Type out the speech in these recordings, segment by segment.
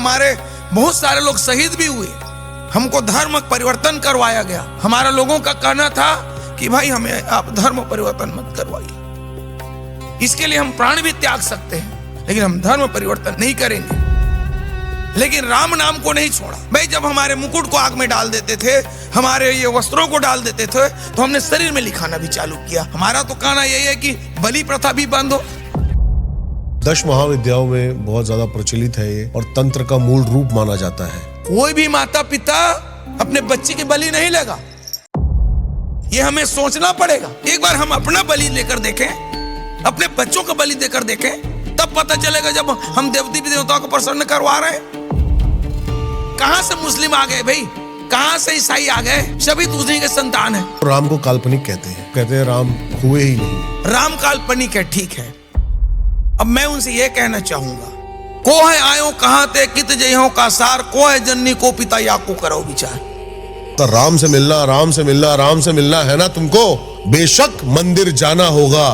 हमारे बहुत सारे लोग शहीद भी हुए। हमको धर्म परिवर्तन करवाया गया। हमारा लोगों का कहना था कि भाई हमें आप धर्म परिवर्तन मत करवाइए, इसके लिए हम प्राण भी त्याग सकते हैं, लेकिन हम धर्म परिवर्तन नहीं करेंगे। लेकिन राम नाम को नहीं छोड़ा। भाई जब हमारे मुकुट को आग में डाल देते थे, हमारे ये वस्त्रों को डाल देते थे, तो हमने शरीर में लिखाना भी चालू किया। हमारा तो कहना यही है कि बलि प्रथा भी बंद हो। 10 महाविद्याओं में बहुत ज्यादा प्रचलित है ये, और तंत्र का मूल रूप माना जाता है। कोई भी माता पिता अपने बच्चे की बलि नहीं लेगा, ये हमें सोचना पड़ेगा। एक बार हम अपना बलि लेकर देखें, अपने बच्चों का बलि देकर देखें, तब पता चलेगा जब हम देवती देवताओं को प्रसन्न करवा रहे हैं। कहां से मुस्लिम आ गए भाई, कहां से ईसाई आ गए? सभी तो उसी के संतान है। राम को काल्पनिक कहते हैं राम हुए ही नहीं। राम काल्पनिक है, ठीक है। अब मैं उनसे यह कहना चाहूंगा, को है आयो कहां ते कित जइहों का सार, को है जननी को पिता या को करो विचार। तो राम से मिलना, राम से मिलना, राम से मिलना है ना तुमको। बेशक मंदिर जाना होगा,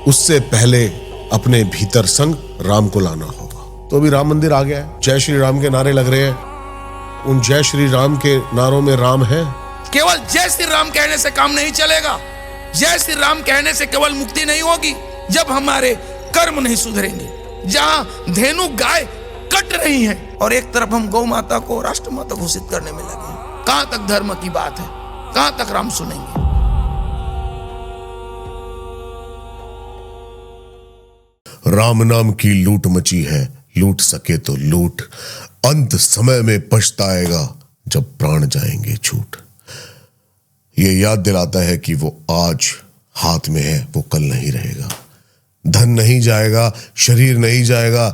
उससे पहले अपने भीतर संग राम को लाना होगा। तो अभी राम मंदिर आ गया है, जय श्री राम के नारे लग रहे हैं। उन जय श्री राम के नारों में राम है। केवल जय श्री राम कहने से काम नहीं चलेगा। जय श्री राम कहने से केवल मुक्ति नहीं होगी जब हमारे कर्म नहीं सुधरेंगे। जहां धेनु गाय कट रही हैं और एक तरफ हम गौ माता को राष्ट्र माता घोषित करने में लगे हैं, कहां तक धर्म की बात है? कहां तक राम सुनेंगे? राम नाम की लूट मची है, लूट सके तो लूट, अंत समय में पछताएगा जब प्राण जाएंगे छूट। ये याद दिलाता है कि वो आज हाथ में है, वो कल नहीं रहेगा। धन नहीं जाएगा, शरीर नहीं जाएगा,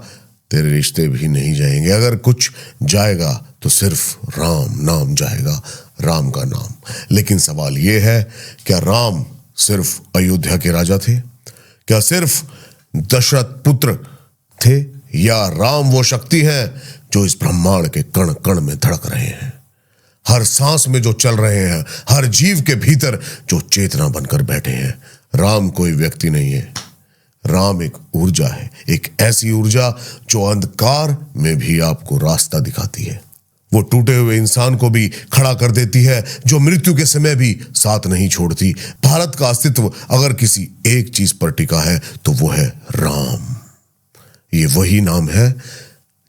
तेरे रिश्ते भी नहीं जाएंगे। अगर कुछ जाएगा तो सिर्फ राम नाम जाएगा, राम का नाम। लेकिन सवाल यह है, क्या राम सिर्फ अयोध्या के राजा थे? क्या सिर्फ दशरथ पुत्र थे? या राम वो शक्ति है जो इस ब्रह्मांड के कण कण में धड़क रहे हैं, हर सांस में जो चल रहे हैं, हर जीव के भीतर जो चेतना बनकर बैठे हैं? राम कोई व्यक्ति नहीं है, राम एक ऊर्जा है, एक ऐसी ऊर्जा जो अंधकार में भी आपको रास्ता दिखाती है। वो टूटे हुए इंसान को भी खड़ा कर देती है, जो मृत्यु के समय भी साथ नहीं छोड़ती। भारत का अस्तित्व अगर किसी एक चीज पर टिका है तो वो है राम। ये वही नाम है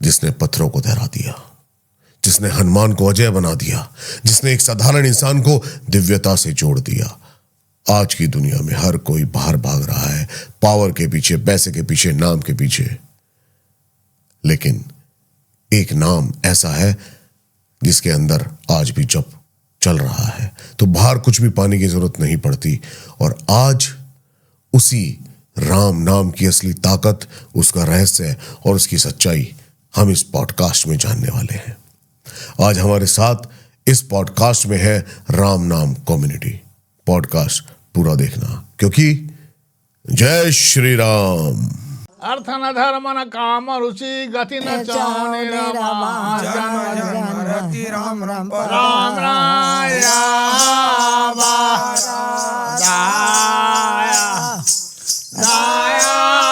जिसने पत्थरों को ठहरा दिया, जिसने हनुमान को अजय बना दिया, जिसने एक साधारण इंसान को दिव्यता से जोड़ दिया। आज की दुनिया में हर कोई बाहर भाग रहा है, पावर के पीछे, पैसे के पीछे, नाम के पीछे। लेकिन एक नाम ऐसा है जिसके अंदर आज भी जब चल रहा है तो बाहर कुछ भी पाने की जरूरत नहीं पड़ती। और आज उसी राम नाम की असली ताकत, उसका रहस्य और उसकी सच्चाई हम इस पॉडकास्ट में जानने वाले हैं। आज हमारे साथ इस पॉडकास्ट में है राम नाम कम्युनिटी। पॉडकास्ट पूरा देखना, क्योंकि जय श्री राम। अर्थ न धर्म न काम रुचि गति न चाहने रमा जन जन रति राम राम राम राया दाया दाया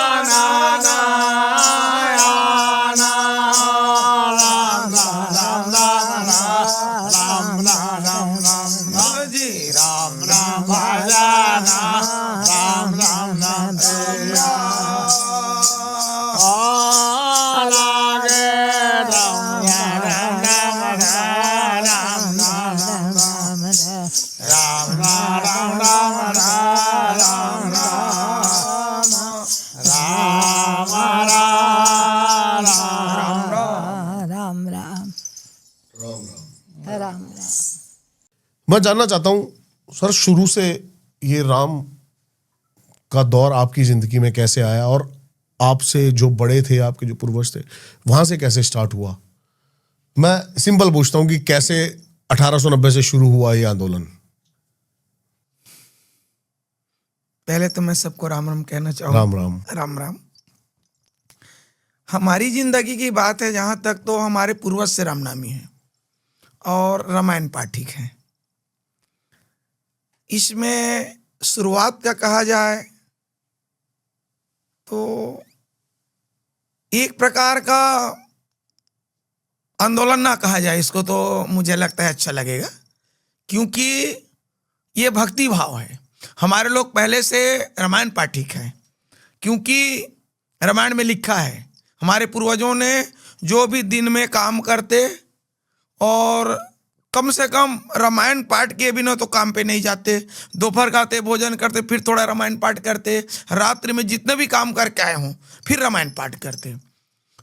ना दाया ना राम राम राम राम राम राम जी राम राम भजना राम राम राम देया मैं जानना चाहता हूं सर, शुरू से ये राम का दौर आपकी जिंदगी में कैसे आया, और आपसे जो बड़े थे, आपके जो पूर्वज थे, वहां से कैसे स्टार्ट हुआ? मैं सिंपल पूछता हूं कि कैसे 1890 से शुरू हुआ ये आंदोलन? पहले तो मैं सबको राम राम कहना चाहूंगा। राम राम राम राम। हमारी जिंदगी की बात है जहां तक, तो हमारे पूर्वज से रामनामी है और रामायण पाठिक हैं। इसमें शुरुआत का कहा जाए तो एक प्रकार का आंदोलन ना कहा जाए इसको, तो मुझे लगता है अच्छा लगेगा, क्योंकि ये भक्ति भाव है। हमारे लोग पहले से रामायण पाठिक हैं, क्योंकि रामायण में लिखा है हमारे पूर्वजों ने जो भी दिन में काम करते और कम से कम रामायण पाठ किए बिना तो काम पे नहीं जाते, दोपहर खाते, भोजन करते, फिर थोड़ा रामायण पाठ करते, रात्रि में जितने भी काम करके आए हों फिर रामायण पाठ करते।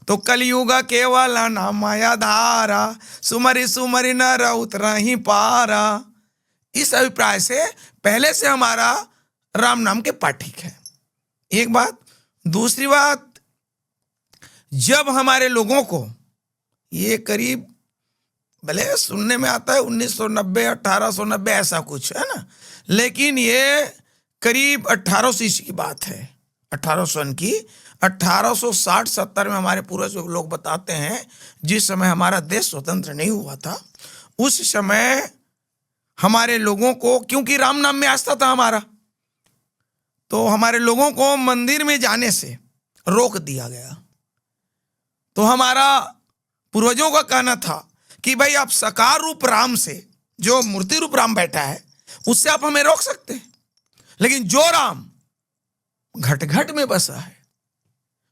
तो कलयुग केवल नाम माया धारा, सुमरि सुमरि नर उतरहि पारा। इस अभिप्राय से पहले से हमारा राम नाम के पाठिक है, एक बात। दूसरी बात, जब हमारे लोगों को ये करीब, भले सुनने में आता है 1990 1890 ऐसा कुछ है ना, लेकिन ये करीब 1800 ईस्वी की बात है, 1800 की। 1860-70 में हमारे पूर्वज लोग बताते हैं, जिस समय हमारा देश स्वतंत्र नहीं हुआ था, उस समय हमारे लोगों को, क्योंकि राम नाम में आस्था था हमारा, तो हमारे लोगों को मंदिर में जाने से रोक दिया गया। तो हमारा पूर्वजों का कहना था कि भाई आप साकार रूप राम से, जो मूर्ति रूप राम बैठा है, उससे आप हमें रोक सकते हैं, लेकिन जो राम घट घट में बसा है,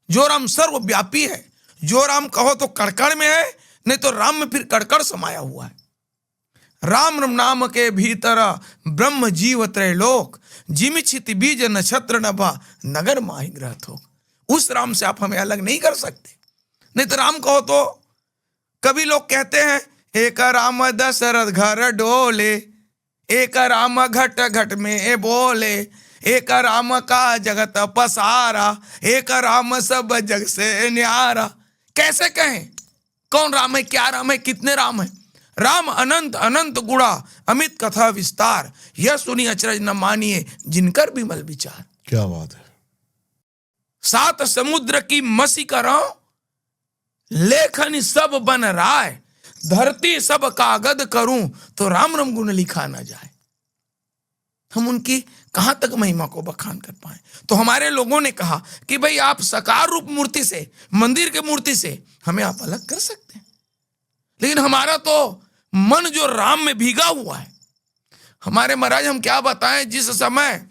जो राम सर्वव्यापी है, जो राम कहो तो कड़कड़ में है, नहीं तो राम में फिर कड़कड़ समाया हुआ है। राम नाम के भीतर ब्रह्म जीव त्रैलोक, जिमि छिति बीज नक्षत्र नभा नगर माहि ग्रह थोक। उस राम से आप हमें अलग नहीं कर सकते। नहीं तो राम कहो तो, कभी लोग कहते हैं एक राम दशरथ घर डोले, एक राम घट घट में बोले, एक राम का जगत पसारा, एक राम सब जग से न्यारा। कैसे कहें कौन राम है, क्या राम है, कितने राम है? राम अनंत अनंत गुणा, अमित कथा विस्तार, यह सुनी अचरज न मानिए जिनकर विमल विचार। क्या बात है। 7 समुद्र की मसी करो, लेखन सब बन राय, धरती सब कागद करूं तो राम राम गुण लिखा ना जाए। हम उनकी कहां तक महिमा को बखान कर पाए। तो हमारे लोगों ने कहा कि भाई आप साकार रूप मूर्ति से, मंदिर के मूर्ति से हमें आप अलग कर सकते हैं, लेकिन हमारा तो मन जो राम में भीगा हुआ है। हमारे महाराज हम क्या बताएं, जिस समय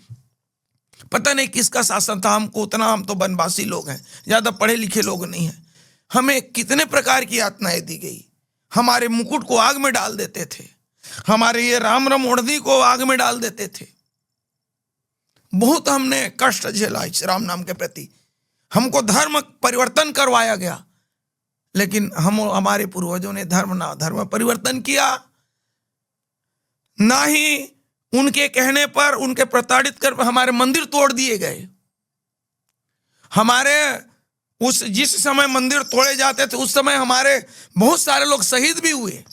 पता नहीं किसका शासन था, हमको उतना, हम तो वनवासी लोग हैं, ज्यादा पढ़े लिखे लोग नहीं हैं, हमें कितने प्रकार की यातनाएं दी गई। हमारे मुकुट को आग में डाल देते थे, हमारे ये राम राम ओढ़नी को आग में डाल देते थे। बहुत हमने कष्ट झेला इस राम नाम के प्रति। हमको धर्म परिवर्तन करवाया गया, लेकिन हमारे पूर्वजों ने धर्म ना धर्म परिवर्तन किया, ना ही उनके कहने पर, उनके प्रताड़ित कर हमारे मंदिर तोड़ दिए गए। हमारे जिस समय मंदिर तोड़े जाते थे, उस समय हमारे बहुत सारे लोग शहीद भी हुए।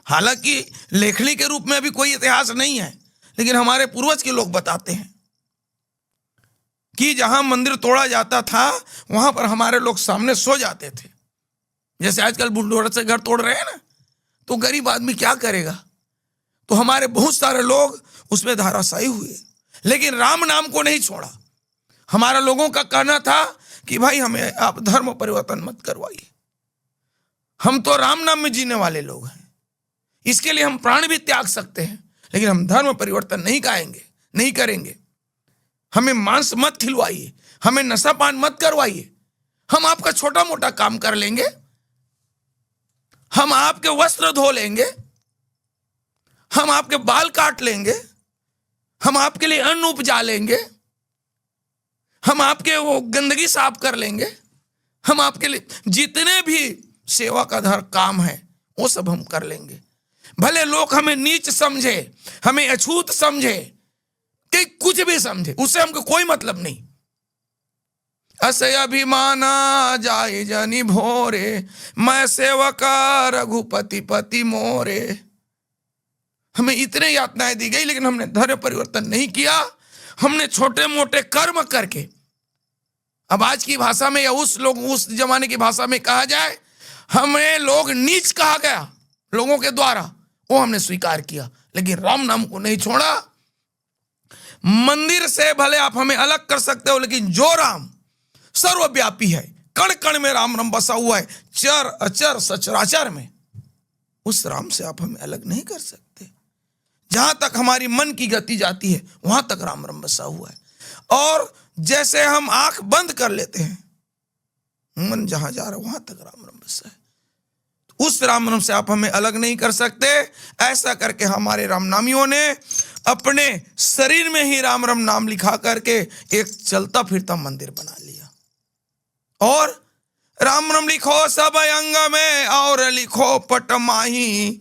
हालांकि लेखनी के रूप में अभी कोई इतिहास नहीं है, लेकिन हमारे पूर्वज के लोग बताते हैं कि जहां मंदिर तोड़ा जाता था, वहां पर हमारे लोग सामने सो जाते थे। जैसे आजकल बुलडोजर से घर तोड़ रहे हैं ना, तो गरीब आदमी क्या करेगा। तो हमारे बहुत सारे लोग उसमें धाराशायी हुए, लेकिन राम नाम को नहीं छोड़ा। हमारा लोगों का कहना था कि भाई हमें आप धर्म परिवर्तन मत करवाइए, हम तो राम नाम में जीने वाले लोग हैं, इसके लिए हम प्राण भी त्याग सकते हैं, लेकिन हम धर्म परिवर्तन नहीं नहीं करेंगे। हमें मांस मत खिलवाइए, हमें नशा पान मत करवाइए, हम आपका छोटा मोटा काम कर लेंगे, हम आपके वस्त्र धो लेंगे, हम आपके बाल काट लेंगे, हम आपके लिए अन्न उपजा लेंगे, हम आपके वो गंदगी साफ कर लेंगे, हम आपके लिए जितने भी सेवा का काम है वो सब हम कर लेंगे। भले लोग हमें नीच समझे, हमें अछूत समझे, कि कुछ भी समझे, उससे हमको कोई मतलब नहीं। असे अभिमाना जाए जनी भोरे, मैं सेवका रघुपति पति मोरे। हमें इतने यातनाएं दी गई, लेकिन हमने धर्म परिवर्तन नहीं किया। हमने छोटे मोटे कर्म करके, अब आज की भाषा में या उस जमाने की भाषा में कहा जाए, हमें लोग नीच कहा गया लोगों के द्वारा, वो हमने स्वीकार किया, लेकिन राम नाम को नहीं छोड़ा। मंदिर से भले आप हमें अलग कर सकते हो, लेकिन जो राम सर्वव्यापी है, कण कण में राम राम बसा हुआ है, चर अचर सचराचर में, उस राम से आप हमें अलग नहीं कर सकते। जहां तक हमारी मन की गति जाती है वहां तक राम रम बसा हुआ है। और जैसे हम आंख बंद कर लेते हैं, मन जहां जा रहा है वहां तक राम रम बसा है। उस राम रम से आप हमें अलग नहीं कर सकते। ऐसा करके हमारे रामनामियों ने अपने शरीर में ही राम रम नाम लिखा करके एक चलता फिरता मंदिर बना लिया। और राम रम लिखो सब अंग में और लिखो पट माही,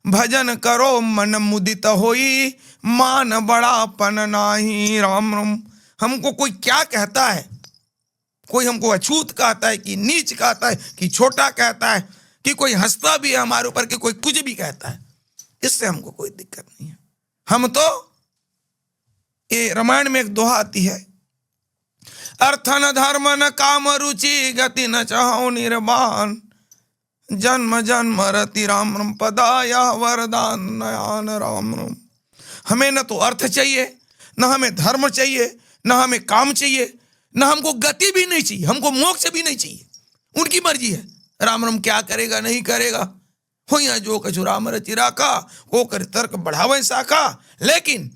भजन करो मन मुदित होई, मान बड़ापन नाही। राम रम हमको कोई क्या कहता है, कोई हमको अछूत कहता है कि नीच कहता है कि छोटा कहता है कि कोई हंसता भी है हमारे ऊपर कि कोई कुछ भी कहता है, इससे हमको कोई दिक्कत नहीं है। हम तो ये रामायण में एक दोहा आती है, अर्थ न धर्म न काम रुचि गति न चाहो निर्वाण, जन्म जन्म रति राम रम पदाया वरदान नयान राम रम। हमें न तो अर्थ चाहिए, न हमें धर्म चाहिए, न हमें काम चाहिए, न हमको गति भी नहीं चाहिए, हमको मोक्ष भी नहीं चाहिए। उनकी मर्जी है राम रम क्या करेगा नहीं करेगा। हो या जो कछु राम रचि राखा, वो कर तर्क बढ़ावे शाखा। लेकिन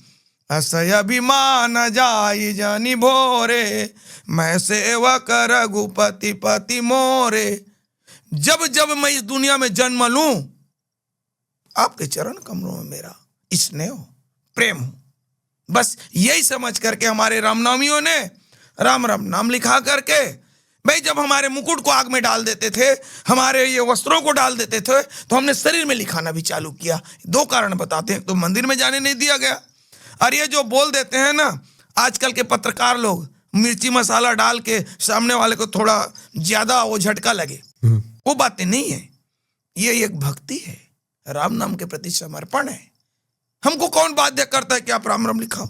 असय अभिमान जाई जानी भोरे, मैं सेवक रघुपति पति मोरे। जब जब मैं इस दुनिया में जन्म लूं, आपके चरण कमलों में मेरा स्नेह हो, प्रेम हो। बस यही समझ करके हमारे रामनामियों ने राम राम नाम लिखा करके, भाई जब हमारे मुकुट को आग में डाल देते थे, हमारे ये वस्त्रों को डाल देते थे, तो हमने शरीर में लिखाना भी चालू किया। दो कारण बताते हैं, तो मंदिर में जाने नहीं दिया गया, और ये जो बोल देते हैं ना आजकल के पत्रकार लोग, मिर्ची मसाला डाल के सामने वाले को थोड़ा ज्यादा वो झटका लगे, वो बातें नहीं है। ये एक भक्ति है, राम नाम के प्रति समर्पण है। हमको कौन बाध्य करता है कि आप राम राम लिखाओ?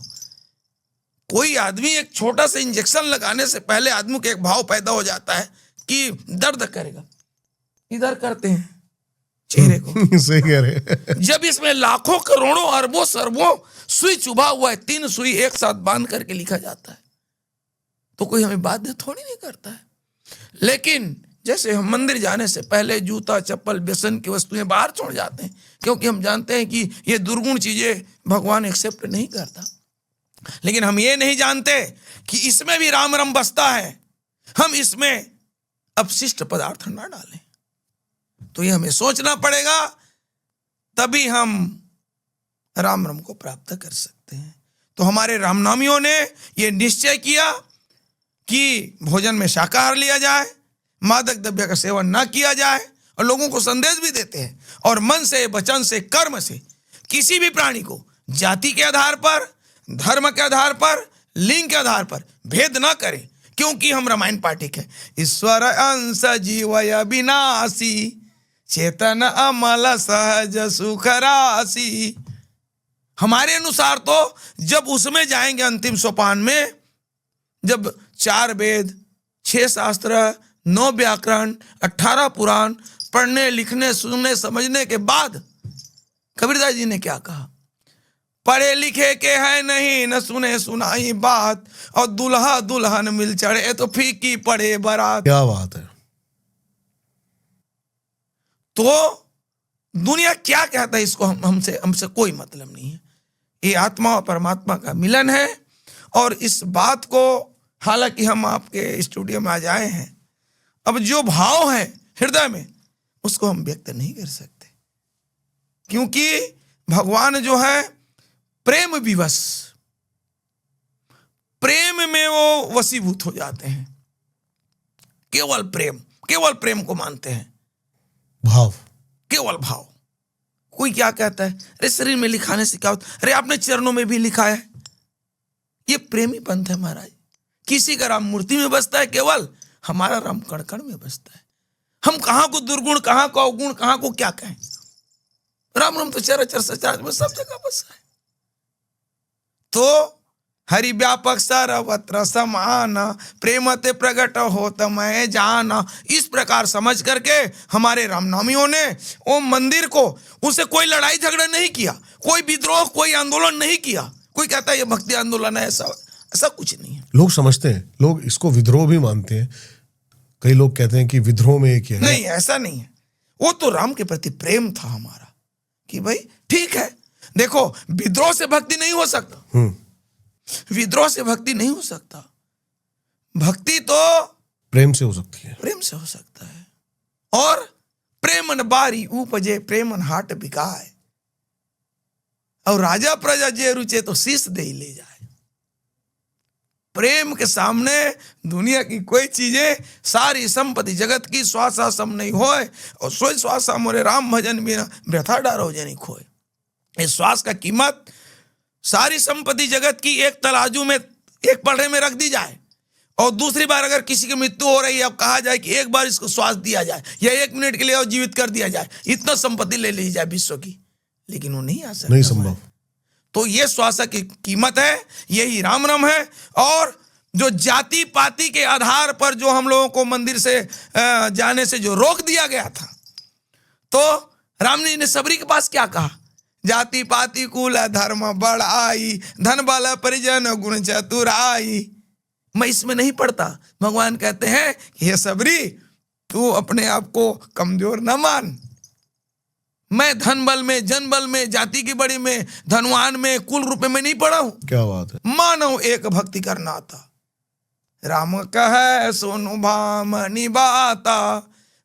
कोई आदमी एक छोटा सा इंजेक्शन लगाने से पहले आदमी को एक भाव पैदा हो जाता है कि दर्द करेगा, इधर करते हैं चेहरे को। सही कह रहे। जब इसमें लाखों करोड़ों अरबों सरबों सुई चुभा हुआ है, 3 सुई एक साथ बांध करके लिखा जाता है, तो कोई हमें बाध्य थोड़ी नहीं करता है। लेकिन जैसे हम मंदिर जाने से पहले जूता चप्पल व्यसन की वस्तुएं बाहर छोड़ जाते हैं, क्योंकि हम जानते हैं कि ये दुर्गुण चीजें भगवान एक्सेप्ट नहीं करता। लेकिन हम ये नहीं जानते कि इसमें भी राम रम बसता है, हम इसमें अपशिष्ट पदार्थ ना डालें। तो ये हमें सोचना पड़ेगा, तभी हम राम रम को प्राप्त कर सकते हैं। तो हमारे रामनामियों ने ये निश्चय किया कि भोजन में शाकाहार लिया जाए, मादक द्रव्य का सेवन ना किया जाए, और लोगों को संदेश भी देते हैं, और मन से वचन से कर्म से किसी भी प्राणी को जाति के आधार पर, धर्म के आधार पर, लिंग के आधार पर भेद ना करें, क्योंकि हम रामायण पाठिक है। ईश्वर अंश जीवय विनाशी, चेतन अमल सहज सुख राशि। हमारे अनुसार तो जब उसमें जाएंगे अंतिम सोपान में, जब 4 वेद, 6 शास्त्र, 9 व्याकरण, 18 पुराण पढ़ने लिखने सुनने समझने के बाद, कबीरदास जी ने क्या कहा, पढ़े लिखे के है नहीं न सुने सुनाई बात, और दुल्हा दुल्हन मिल चढ़े तो फीकी पड़े बारात। क्या बात है। तो दुनिया क्या कहता है इसको हमसे कोई मतलब नहीं है। ये आत्मा और परमात्मा का मिलन है, और इस बात को हालांकि हम आपके स्टूडियो में आज आए हैं, अब जो भाव है हृदय में उसको हम व्यक्त नहीं कर सकते, क्योंकि भगवान जो है प्रेम विवश, प्रेम में वो वशीभूत हो जाते हैं। केवल प्रेम को मानते हैं, भाव, केवल भाव। कोई क्या कहता है, अरे शरीर में लिखाने से क्या होता, अरे आपने चरणों में भी लिखा है। ये प्रेमी पंथ है महाराज। किसी का राम मूर्ति में बसता है केवल, हमारा राम कण कण में बसता है। हम कहां को दुर्गुण, कहां को अवगुण, कहां को क्या कहें। राम राम तो चराचर सचराचर में सब जगह बसा है। तो हरि व्यापक सर्वत्र समान, प्रेम ते प्रगट होत मैं जाना। इस प्रकार समझ करके हमारे रामनामियों ने वो मंदिर को, उसे कोई लड़ाई झगड़ा नहीं किया, कोई विद्रोह, कोई आंदोलन नहीं किया। कोई कहता है ये भक्ति आंदोलन है, ऐसा कुछ नहीं है। लोग समझते हैं, लोग इसको विद्रोह भी मानते हैं। कई लोग कहते हैं कि विद्रोह में एक है। नहीं, ऐसा नहीं है। वो तो राम के प्रति प्रेम था हमारा कि भाई ठीक है। देखो, विद्रोह से भक्ति नहीं हो सकता, विद्रोह से भक्ति नहीं हो सकता। भक्ति तो प्रेम से हो सकती है, प्रेम से हो सकता है। और प्रेमन बारी उपजे प्रेमन हाट बिकाए, और राजा प्रजा जे रुचे तो शीश दे ही ले जाए। प्रेम के सामने दुनिया की कोई चीजें, सारी संपत्ति जगत की श्वासा सम नहीं होए, और सोई श्वासा मोरे राम भजन बिना व्यथा डारो जनी खोए। इस श्वास का कीमत सारी संपत्ति जगत की एक तराजू में, एक पलड़े में रख दी जाए, और दूसरी बार अगर किसी की मृत्यु हो रही है, अब कहा जाए कि एक बार इसको श्वास दिया जाए या 1 मिनट के लिए और जीवित कर दिया जाए, इतना संपत्ति ले ली जाए विश्व की, लेकिन वो नहीं आ सकता, नहीं संभव। तो ये श्वास की कीमत है, यही राम राम है। और जो जाति पाति के आधार पर जो हम लोगों को मंदिर से जाने से जो रोक दिया गया था, तो राम जी ने सबरी के पास क्या कहा? जाति पाति कुल धर्म बढ़ाई, धन बाला परिजन गुण चतुराई। मैं इसमें नहीं पढ़ता। भगवान कहते हैं कि हे सबरी, तू अपने आप को कमजोर न मान। मैं धन बल में, जन बल में, जाति की बड़ी में, धनवान में, कुल रूप में नहीं पड़ा हूं। क्या बात है। मानव एक भक्ति करना आता। राम कहे सोनु भामनी बाता,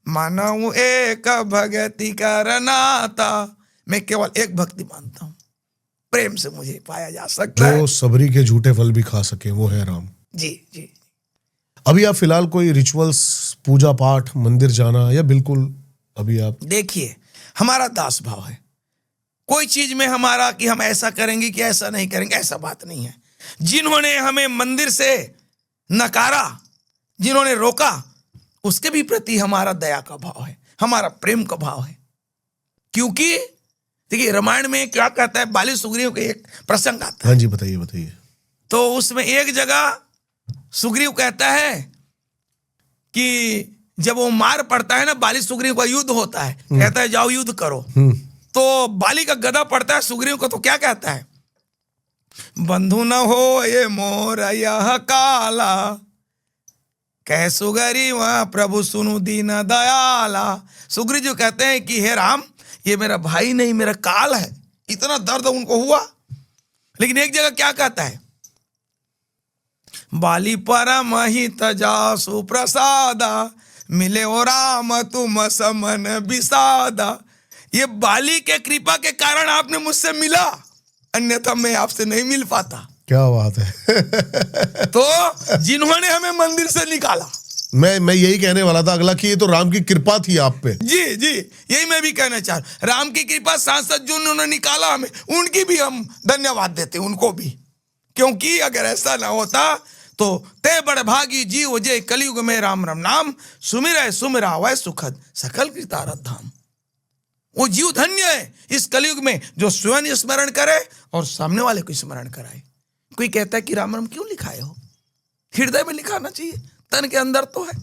मानव एक भगति करनाता। मैं केवल एक भक्ति मानता हूं, प्रेम से मुझे पाया जा सकता है। जो सबरी के झूठे फल भी खा सके, वो है राम। जी जी। अभी आप फिलहाल कोई रिचुअल्स, पूजा पाठ, मंदिर जाना, या बिल्कुल अभी आप? देखिए, हमारा दास भाव है। कोई चीज में हमारा कि हम ऐसा करेंगे कि ऐसा नहीं करेंगे, ऐसा बात नहीं है। जिन्होंने हमें मंदिर से नकारा, जिन्होंने रोका, उसके भी प्रति हमारा दया का भाव है, हमारा प्रेम का भाव है। क्योंकि देखिए, रामायण में क्या कहता है, बाली सुग्रीव का एक प्रसंग आता है। हाँ जी, बताइए बताइए। तो उसमें एक जगह सुग्रीव कहता है कि जब वो मार पड़ता है ना, बाली सुग्रीव का युद्ध होता है, कहता है जाओ युद्ध करो। तो बाली का गदा पड़ता है सुग्रीव को, तो क्या कहता है? बंधु न हो ये मोर यह काला, कह सुग्रीव प्रभु सुनु दीन दयाला। सुग्रीव जो कहते हैं कि हे राम, ये मेरा भाई नहीं, मेरा काल है। इतना दर्द उनको हुआ। लेकिन एक जगह क्या कहता है? बाली परम हित जासु प्रसादा, मिले ओ राम तुम समन विषादा। ये बाली के कृपा के कारण आपने मुझसे मिला, अन्यथा मैं आपसे नहीं मिल पाता। क्या बात है। तो जिन्होंने हमें मंदिर से निकाला, मैं यही कहने वाला था अगला, कि ये तो राम की कृपा थी आप पे। जी जी, यही मैं भी कहना चाह रहा। राम की कृपा, सांसद जो उन्होंने निकाला हमें, उनकी भी हम धन्यवाद देते, उनको भी। क्योंकि अगर ऐसा ना होता तो ते बड़ भागी जीव जे कलयुग में राम राम नाम, सुमिरै सुमिरावै सुखद सकल कृतारथ धाम। वो जीव धन्य है इस कलयुग में जो स्वयं स्मरण करे और सामने वाले को स्मरण कराए। कोई कहता है कि राम राम क्यों लिखाए हो? हृदय में लिखाना चाहिए, तन के अंदर तो है।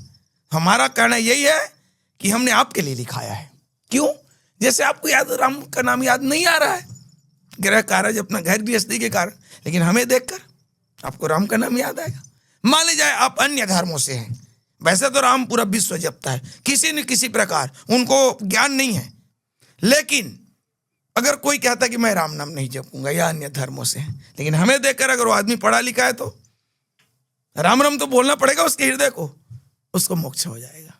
हमारा कहना यही है कि हमने आपके लिए लिखाया है। क्यों? जैसे आपको याद, राम का नाम याद नहीं आ रहा है, गृह कार्य अपना घर गृहस्थी के कारण, लेकिन हमें देखकर आपको राम का नाम याद आएगा। मान लीजिए आप अन्य धर्मों से हैं, वैसे तो राम पूरा विश्व जपता है, किसी न किसी प्रकार उनको ज्ञान नहीं है, लेकिन अगर कोई कहता है कि मैं राम नाम नहीं जपूंगा, या अन्य धर्मों से है, लेकिन हमें देखकर अगर वो आदमी पढ़ा लिखा है तो राम राम तो बोलना पड़ेगा उसके हृदय को, उसको मोक्ष हो जाएगा।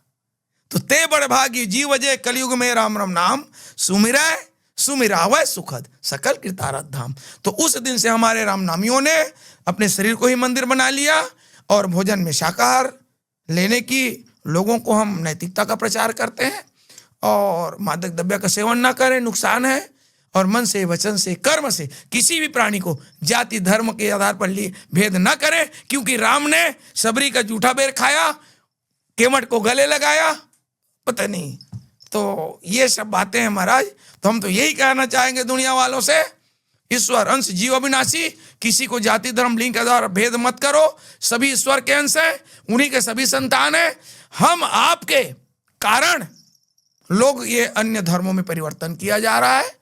तो ते बड़ भागी जीव जय कलयुग में राम राम नाम, सुमिरै सुमिरावै सुखद सकल कृतारथ धाम। तो उस दिन से हमारे राम नामियों ने अपने शरीर को ही मंदिर बना लिया, और भोजन में शाकाहार लेने की लोगों को हम नैतिकता का प्रचार करते हैं, और मादक द्रव्य का सेवन ना करें, नुकसान है। और मन से, वचन से, कर्म से किसी भी प्राणी को जाति धर्म के आधार पर लिए भेद न करें। क्योंकि राम ने सबरी का जूठा बेर खाया, केवट को गले लगाया, पता नहीं। तो ये सब बातें हैं महाराज। तो हम तो यही कहना चाहेंगे दुनिया वालों से, ईश्वर अंश जीव अविनाशी, किसी को जाति धर्म लिंग के द्वारा भेद मत करो। सभी ईश्वर के अंश हैं, उन्हीं के सभी संतान हैं। हम आपके कारण लोग ये अन्य धर्मों में परिवर्तन किया जा रहा है,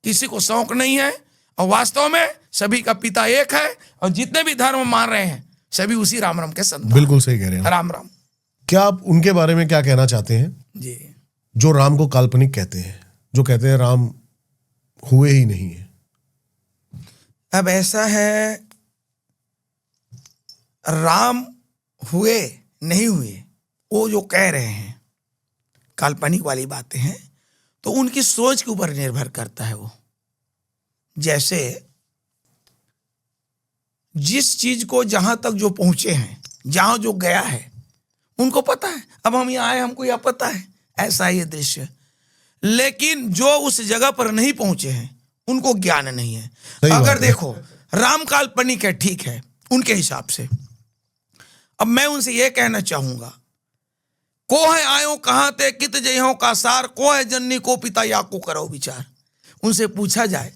किसी को शौक नहीं है। और वास्तव में सभी का पिता एक है, और जितने भी धर्म मान रहे हैं सभी उसी राम राम के संतान। बिल्कुल सही कह रहे हैं राम राम। क्या आप उनके बारे में क्या कहना चाहते हैं? जी, जो राम को काल्पनिक कहते हैं, जो कहते हैं राम हुए ही नहीं है? अब ऐसा है, राम हुए नहीं हुए वो जो कह रहे हैं काल्पनिक वाली बातें हैं, तो उनकी सोच के ऊपर निर्भर करता है। वो जैसे जिस चीज को जहां तक जो पहुंचे हैं, जहां जो गया है, उनको पता है। अब हम यहाँ आए, हमको यह पता है ऐसा ये दृश्य, लेकिन जो उस जगह पर नहीं पहुंचे हैं उनको ज्ञान नहीं है। अगर देखो राम काल्पनिक है, ठीक है, उनके हिसाब से। अब मैं उनसे यह कहना चाहूंगा, को है आयो कहां ते कित जइहो का सार, को है जननी को पिता या को करो विचार। उनसे पूछा जाए,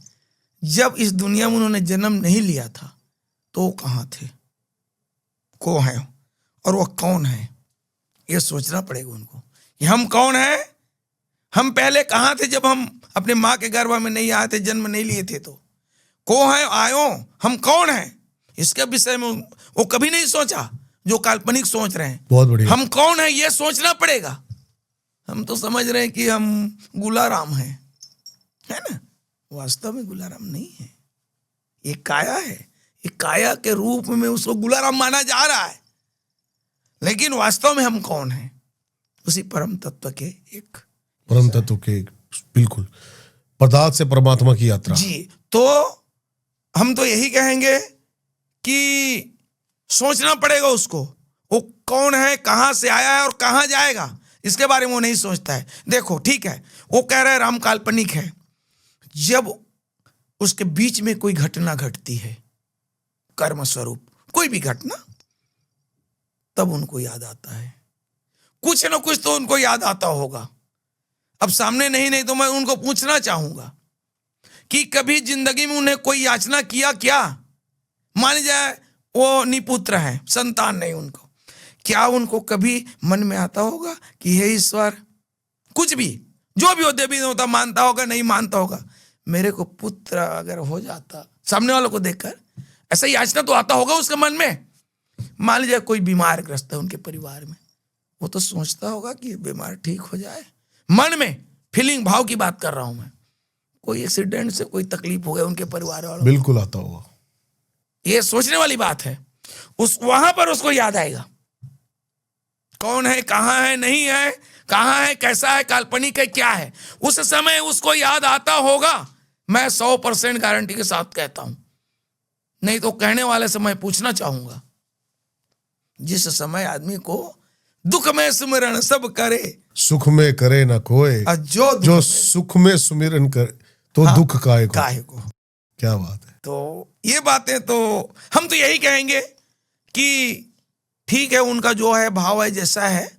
जब इस दुनिया में उन्होंने जन्म नहीं लिया था तो वो कहां थे, को है और वह कौन है। यह सोचना पड़ेगा उनको कि हम कौन है, हम पहले कहां थे जब हम अपने माँ के गर्भ में नहीं आए थे, जन्म नहीं लिए थे। तो को है आयो, हम कौन है, इसके विषय में वो कभी नहीं सोचा जो काल्पनिक सोच रहे हैं। बहुत बढ़िया। हम कौन है ये सोचना पड़ेगा। हम तो समझ रहे हैं कि हम गुलाराम हैं, है ना। वास्तव में गुलाराम नहीं है, ये काया है। ये काया के रूप में उसको गुलाराम माना जा रहा है, लेकिन वास्तव में हम कौन हैं, उसी परम तत्व के एक परम तत्व के, बिल्कुल पदार्थ से परमात्मा की यात्रा जी। तो हम तो यही कहेंगे कि सोचना पड़ेगा उसको, वो कौन है, कहां से आया है और कहां जाएगा, इसके बारे में वो नहीं सोचता है। देखो ठीक है, वो कह रहे हैं राम काल्पनिक है। जब उसके बीच में कोई घटना घटती है, कर्म स्वरूप कोई भी घटना, तब उनको याद आता है, कुछ ना कुछ तो उनको याद आता होगा। अब सामने नहीं तो मैं उनको पूछना चाहूंगा कि कभी जिंदगी में उन्हें कोई याचना किया क्या। मान जाए वो निपुत्र हैं, संतान नहीं उनको, क्या उनको कभी मन में आता होगा कि हे ईश्वर, कुछ भी जो भी हो, देवी देवता मानता होगा नहीं मानता होगा, मेरे को पुत्र अगर हो जाता, सामने वालों को देखकर ऐसा याचना तो आता होगा उसके मन में। मान लीजिए कोई बीमार ग्रस्त है उनके परिवार में, वो तो सोचता होगा कि बीमार ठीक हो जाए, मन में फीलिंग, भाव की बात कर रहा हूं मैं। कोई एक्सीडेंट से कोई तकलीफ हो गया उनके परिवार वालों, बिल्कुल आता होगा। ये सोचने वाली बात है। उस वहां पर उसको याद आएगा कौन है, कहां है, नहीं है, कहां है, कैसा है, काल्पनिक है, क्या है, उस समय उसको याद आता होगा। मैं 100% गारंटी के साथ कहता हूं। नहीं तो कहने वाले से मैं पूछना चाहूंगा, जिस समय आदमी को दुख में सुमिरन सब करे, सुख में करे ना कोई, जो सुख में सुमिरन करे तो दुख काहे को। क्या बात है। तो ये बातें तो हम तो यही कहेंगे कि ठीक है, उनका जो है भाव है जैसा है,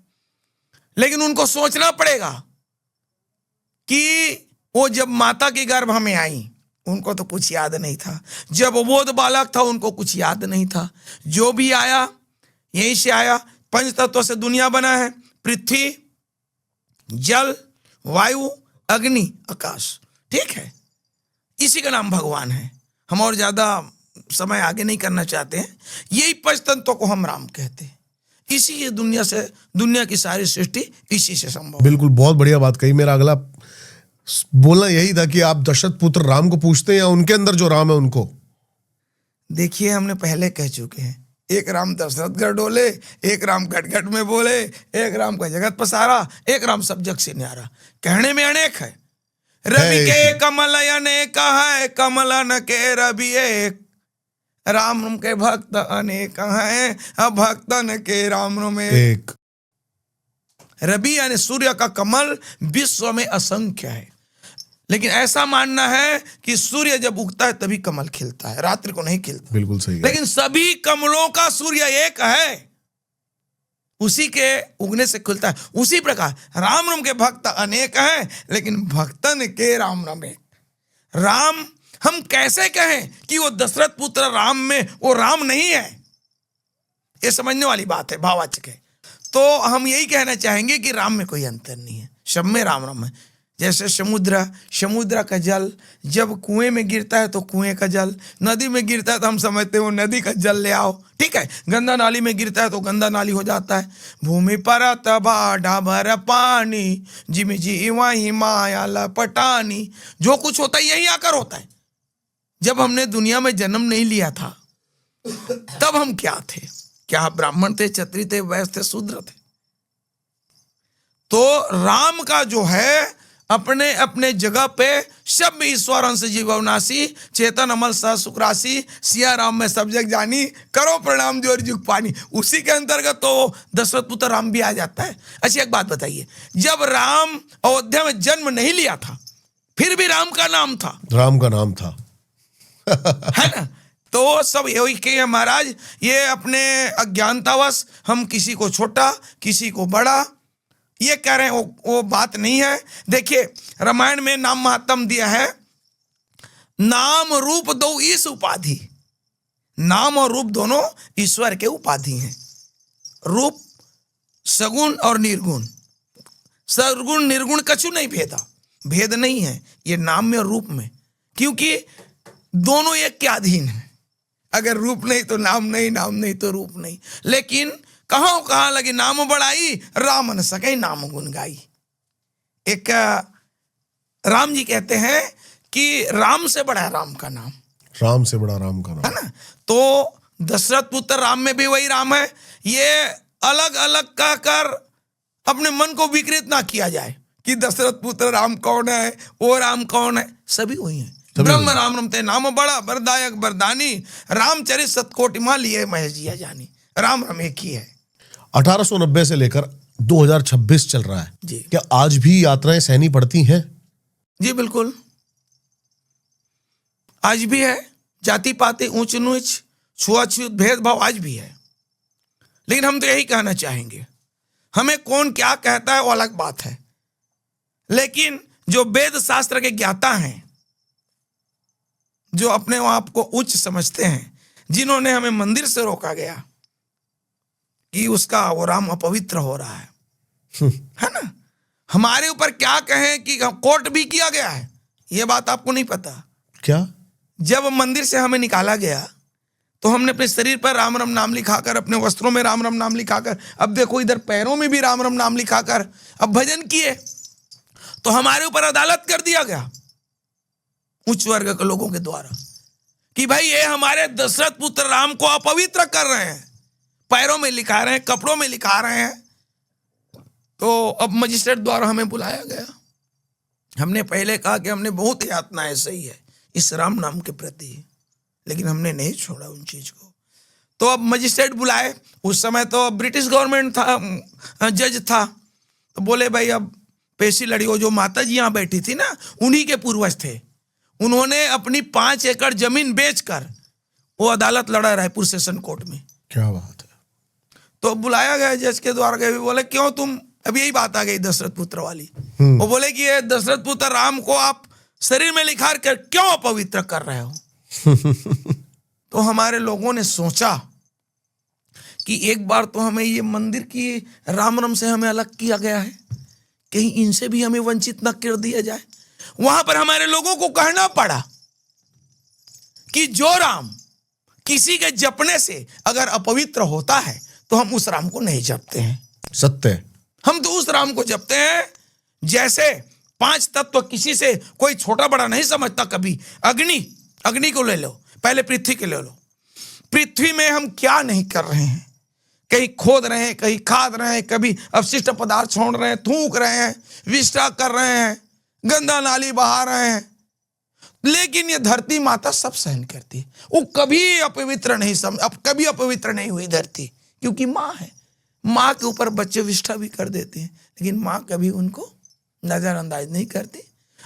लेकिन उनको सोचना पड़ेगा कि वो जब माता के गर्भ में आई उनको तो कुछ याद नहीं था, जब बोध बालक था उनको कुछ याद नहीं था। जो भी आया यहीं से आया, पंच तत्व से दुनिया बना है, पृथ्वी, जल, वायु, अग्नि, आकाश, ठीक है, इसी का नाम भगवान है। हम और ज्यादा समय आगे नहीं करना चाहते हैं। यही पंच तत्वों को हम राम कहते हैं। इसी ये दुनिया की सारी सृष्टि इसी से संभव। बिल्कुल, बहुत बढ़िया बात कही। मेरा अगला बोलना यही था कि आप दशरथ पुत्र राम को पूछते हैं या उनके अंदर जो राम है उनको? देखिए, हमने पहले कह चुके हैं, एक राम दशरथ घर डोले, एक राम घट घट में बोले, एक राम का जगत पसारा, एक राम सब जग से न्यारा। कहने में अनेक है, रवि के कमल अनेक है, कमलन के रवि एक, राम के भक्त अनेक हैं, भक्तन के राम में एक। रवि यानी सूर्य का कमल विश्व में असंख्य है, लेकिन ऐसा मानना है कि सूर्य जब उगता है तभी कमल खिलता है, रात्रि को नहीं खिलता। बिल्कुल सही है। लेकिन सभी कमलों का सूर्य एक है, उसी के उगने से खुलता है। उसी प्रकार राम के भक्त अनेक हैं, लेकिन भक्तन के राम एक। राम हम कैसे कहें कि वो दशरथ पुत्र राम में वो राम नहीं है, ये समझने वाली बात है, भाववाचक है। तो हम यही कहना चाहेंगे कि राम में कोई अंतर नहीं है, सब में राम राम है। जैसे समुद्र का जल जब कुएं में गिरता है तो कुएं का जल, नदी में गिरता है तो हम समझते हैं वो नदी का जल ले आओ, ठीक है। गंदा नाली में गिरता है तो गंदा नाली हो जाता है। भूमि पर तबा डाबर पानी, जिम जीवा ही माया लपटानी। जो कुछ होता है यही आकर होता है। जब हमने दुनिया में जन्म नहीं लिया था तब हम क्या थे? क्या ब्राह्मण थे, क्षत्रिय थे, वैश्य थे, शूद्र थे? तो राम का जो है अपने अपने जगह पे सब में ईश्वर अंश जीवनासी, चेतन अमल सह सुखराशि, सिया राम में सब जग जानी, करो प्रणाम जोर जुग पानी। उसी के अंतर्गत तो दशरथ पुत्र राम भी आ जाता है। अच्छा एक बात बताइए, जब राम अयोध्या में जन्म नहीं लिया था फिर भी राम का नाम था, राम का नाम था है ना? तो सब यही के महाराज, ये अपने अज्ञानतावश हम किसी को छोटा किसी को बड़ा ये कह रहे हैं, वो बात नहीं है। देखिए रामायण में नाम महात्म दिया है, नाम रूप दो ईश उपाधि। नाम और रूप दोनों ईश्वर के उपाधि हैं। रूप सगुण और निर्गुण, सगुण निर्गुण कछु नहीं भेदा, भेद नहीं है ये नाम में और रूप में, क्योंकि दोनों एक के अधीन है। अगर रूप नहीं तो नाम नहीं, नाम नहीं तो रूप नहीं। लेकिन कहाँ लगे नाम बढ़ाई, राम न सके नाम गुण गाई। एक राम जी कहते हैं कि राम से बड़ा राम का नाम, राम से बड़ा राम का नाम, है ना? तो दशरथ पुत्र राम में भी वही राम है। ये अलग अलग कहकर अपने मन को विकृत ना किया जाए कि दशरथ पुत्र राम कौन है, वो राम कौन है, सभी वही है। ब्रह्म राम रमते नाम बड़ा, वरदायक वरदानी, रामचरित सतकोटि मां लिए महेश जिया जानी। राम राम एक ही है। 1890 से लेकर 2026 चल रहा है जी। क्या आज भी यात्राएं सहनी पड़ती हैं? जी बिल्कुल, आज भी है। जाति पाति, ऊंच नीच, छुआछूत, भेदभाव आज भी है। लेकिन हम तो यही कहना चाहेंगे, हमें कौन क्या कहता है वो अलग बात है, लेकिन जो वेद शास्त्र के ज्ञाता हैं, जो अपने आप को उच्च समझते हैं, जिन्होंने हमें मंदिर से रोका गया कि उसका वो राम अपवित्र हो रहा है ना? हमारे ऊपर क्या कहें कि कोर्ट भी किया गया है, ये बात आपको नहीं पता क्या? जब मंदिर से हमें निकाला गया तो हमने अपने शरीर पर राम राम नाम लिखाकर, अपने वस्त्रों में राम राम नाम लिखाकर, अब देखो इधर पैरों में भी राम राम नाम लिखाकर अब भजन किए, तो हमारे ऊपर अदालत कर दिया गया उच्च वर्ग के लोगों के द्वारा कि भाई ये हमारे दशरथ पुत्र राम को अपवित्र कर रहे हैं, पैरों में लिखा रहे हैं, कपड़ों में लिखा रहे हैं। तो अब मजिस्ट्रेट द्वारा हमें बुलाया गया। हमने पहले कहा कि हमने बहुत यातनाएं सही है इस राम नाम के प्रति, लेकिन हमने नहीं छोड़ा उन चीज को। तो अब मजिस्ट्रेट बुलाए, उस समय तो ब्रिटिश गवर्नमेंट था, जज था, तो बोले भाई अब पेशी लड़ी। वो जो माता जी यहाँ बैठी थी ना, उन्हीं के पूर्वज थे। उन्होंने अपनी 5 एकड़ जमीन बेचकर वो अदालत लड़ा रायपुर सेशन कोर्ट में। क्या बात है। तो बुलाया गया जज के द्वारा गए, बोले क्यों तुम, अब यही बात आ गई दशरथ पुत्र वाली। वो बोले कि ये दशरथ पुत्र राम को आप शरीर में लिखा कर क्यों अपवित्र कर रहे हो? तो हमारे लोगों ने सोचा कि एक बार तो हमें ये मंदिर की राम राम से हमें अलग किया गया है, कहीं इनसे भी हमें वंचित न कर दिया जाए। वहां पर हमारे लोगों को कहना पड़ा कि जो राम किसी के जपने से अगर अपवित्र होता है तो हम उस राम को नहीं जपते हैं। सत्य। हम तो उस राम को जपते हैं जैसे 5 तत्व किसी से कोई छोटा बड़ा नहीं समझता कभी। अग्नि को ले लो, पहले पृथ्वी के ले लो। पृथ्वी में हम क्या नहीं कर रहे हैं, कहीं खोद रहे हैं, कहीं खाद रहे हैं, कभी अपशिष्ट पदार्थ छोड़ रहे हैं, थूक रहे हैं, विष्टा कर रहे हैं, गंदा नाली बहा रहे हैं, लेकिन ये धरती माता सब सहन करती है। वो कभी अपवित्र नहीं कभी अपवित्र नहीं हुई धरती, क्योंकि माँ है। माँ के ऊपर बच्चे विष्ठा भी कर देते हैं, लेकिन माँ कभी उनको नजरअंदाज नहीं करती।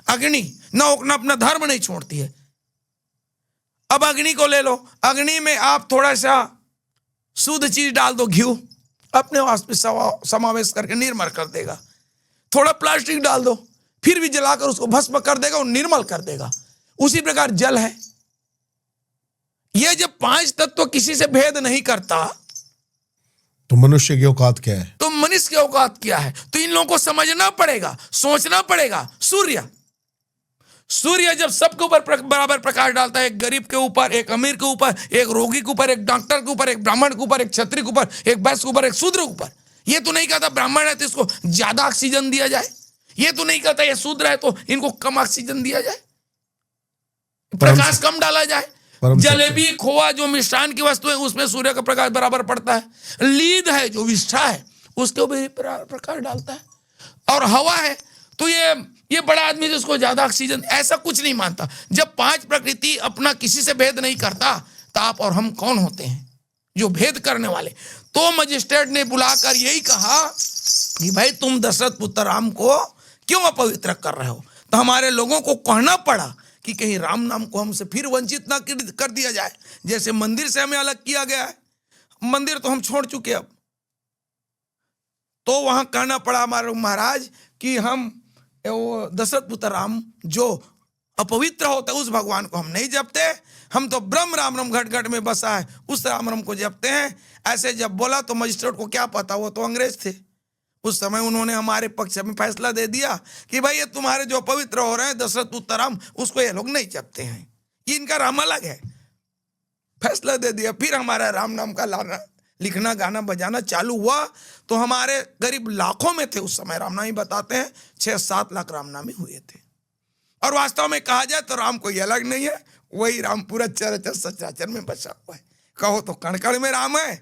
अग्नि न अपना धर्म नहीं छोड़ती है। अब अग्नि को ले लो, अग्नि में आप थोड़ा सा शुद्ध चीज डाल दो, घी अपने वास्ते समावेश करके निर्मल कर देगा। थोड़ा प्लास्टिक डाल दो, फिर भी जलाकर उसको भस्म कर देगा और निर्मल कर देगा। उसी प्रकार जल है। ये जब 5 तत्व किसी से भेद नहीं करता तो मनुष्य की औकात क्या है? तो मनुष्य की औकात क्या है? तो इन लोगों को समझना पड़ेगा, सोचना पड़ेगा। सूर्य जब सबके ऊपर बराबर प्रकाश डालता है, एक गरीब के ऊपर, एक अमीर के ऊपर, एक रोगी के ऊपर, एक डॉक्टर के ऊपर, एक ब्राह्मण के ऊपर, एक क्षत्रिय के ऊपर, एक वैश्य के ऊपर, एक शूद्र के ऊपर। ये तो नहीं कहता ब्राह्मण है तो इसको ज्यादा ऑक्सीजन दिया जाए, ये तो नहीं कहता ये शूद्र है तो इनको कम ऑक्सीजन दिया जाए, प्रकाश कम डाला जाए। जलेबी, खोआ, जो मिष्ठान की वस्तु है उसमें सूर्य का प्रकाश बराबर पड़ता है। लीद है जो विष्ठा है उसके ऊपर प्रकाश डालता है। और हवा है तो ये बड़ा आदमी जिसको ज्यादा ऑक्सीजन, ऐसा कुछ नहीं मानता। जब पांच प्रकृति अपना किसी से भेद नहीं करता तो आप और हम कौन होते हैं जो भेद करने वाले? तो मजिस्ट्रेट ने बुलाकर यही कहा कि भाई तुम दशरथ पुत्र राम को क्यों अपवित्र कर रहे हो? तो हमारे लोगों को कहना पड़ा कि कहीं राम नाम को हमसे फिर वंचित ना कर दिया जाए। जैसे मंदिर से हमें अलग किया गया है, मंदिर तो हम छोड़ चुके, अब तो वहां कहना पड़ा हमारे महाराज कि हम वो दशरथ पुत्र राम जो अपवित्र होता है उस भगवान को हम नहीं जपते, हम तो ब्रह्म राम राम घट घट में बसा है उस राम राम को जपते हैं। ऐसे जब बोला तो मजिस्ट्रेट को क्या पता, वो तो अंग्रेज थे उस समय, उन्होंने हमारे पक्ष में फैसला दे दिया कि भाई ये तुम्हारे जो पवित्र हो रहे हैं दशरथ पुत्र राम, उसको ये लोग नहीं जपते हैं, ये इनका राम अलग है। फैसला दे दिया। फिर हमारा राम नाम का लिखना गाना बजाना चालू हुआ। तो हमारे करीब लाखों में थे उस समय, रामनामी बताते हैं 6-7 लाख रामनामी हुए थे। और वास्तव में कहा जाए तो राम कोई अलग नहीं है, वही राम पूरा चराचर सचराचर में बसा हुआ है। कहो तो कणकण में राम है,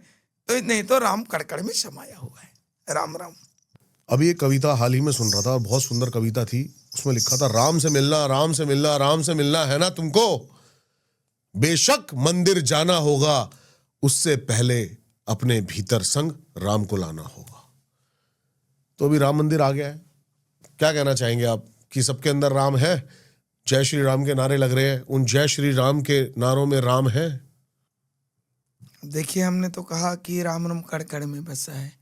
तो नहीं तो राम कड़कड़ में समाया हुआ है। राम राम। अभी एक कविता हाल ही में सुन रहा था, बहुत सुंदर कविता थी। उसमें लिखा था, राम से मिलना, राम से मिलना, राम से मिलना है ना तुमको, बेशक मंदिर जाना होगा, उससे पहले अपने भीतर संग राम को लाना होगा। तो अभी राम मंदिर आ गया है, क्या कहना चाहेंगे आप कि सबके अंदर राम है? जय श्री राम के नारे लग रहे हैं, उन जय श्री राम के नारों में राम है? देखिए, हमने तो कहा कि राम राम कड़कड़ में बसा है,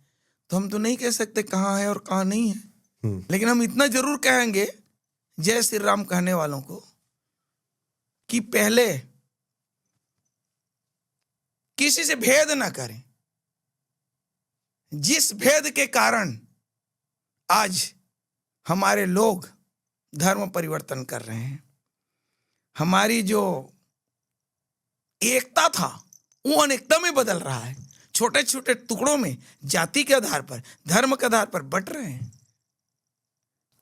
तो हम तो नहीं कह सकते कहाँ है और कहाँ नहीं है। लेकिन हम इतना जरूर कहेंगे जय श्री राम कहने वालों को कि पहले किसी से भेद ना करें। जिस भेद के कारण आज हमारे लोग धर्म परिवर्तन कर रहे हैं, हमारी जो एकता था वो अनेकता में बदल रहा है। छोटे छोटे टुकड़ों में जाति के आधार पर, धर्म के आधार पर बंट रहे हैं।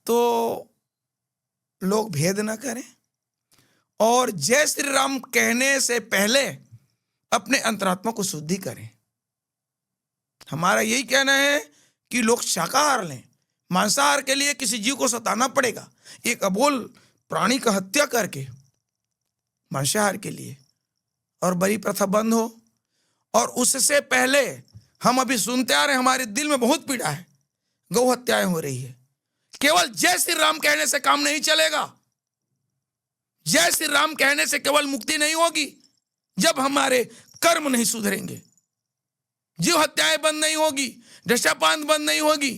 तो लोग भेद ना करें और जय श्री राम कहने से पहले अपने अंतरात्मा को शुद्धि करें। हमारा यही कहना है कि लोग शाकाहार लें। मांसाहार के लिए किसी जीव को सताना पड़ेगा, एक अबोल प्राणी का हत्या करके मांसाहार के लिए, और बलि प्रथा बंद हो। और उससे पहले हम अभी सुनते आ रहे हैं, हमारे दिल में बहुत पीड़ा है, गौ हत्याएं हो रही है। केवल जय श्री राम कहने से काम नहीं चलेगा। जय श्री राम कहने से केवल मुक्ति नहीं होगी जब हमारे कर्म नहीं सुधरेंगे, जीव हत्याएं बंद नहीं होगी, दशापान बंद नहीं होगी,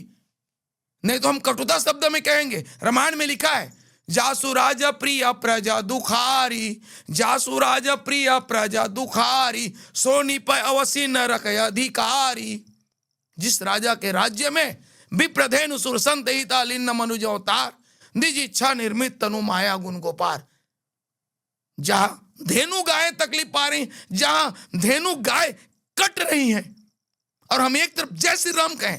नहीं तो हम कटुता शब्द में कहेंगे। रामायण में लिखा है, जासु राज प्रिय प्रजा दुखारी, जासु राज प्रिय प्रजा दुखारी, सोनी पर अवसी न रखे अधिकारी। जिस राजा के राज्य में विप्रधेनु सुर संत हिता लिन्न मनुज अवतार, निज इच्छा निर्मित तनु माया गुण गोपार। जहां धेनु गाय तकलीफ पा रही, जहां धेनु गाय कट रही हैं, और हम एक तरफ जय श्री राम कहें,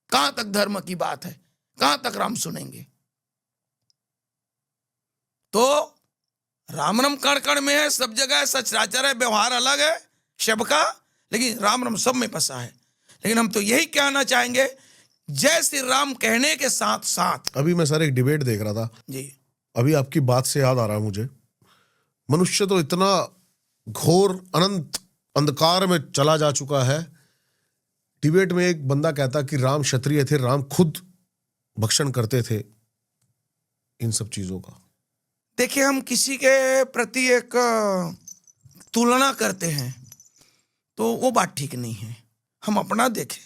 कहां तक धर्म की बात है? कहां तक राम सुनेंगे? तो राम राम कण कण में है, सब जगह है, सचराचर है, व्यवहार अलग है सबका, लेकिन राम राम सब में बसा है। लेकिन हम तो यही कहना चाहेंगे, जय श्री राम कहने के साथ साथ। अभी मैं सर एक डिबेट देख रहा था जी, अभी आपकी बात से याद आ रहा है मुझे, मनुष्य तो इतना घोर अनंत अंधकार में चला जा चुका है। डिबेट में एक बंदा कहता कि राम क्षत्रिय थे, राम खुद भक्षण करते थे इन सब चीजों का। देखिए, हम किसी के प्रति एक तुलना करते हैं तो वो बात ठीक नहीं है। हम अपना देखें।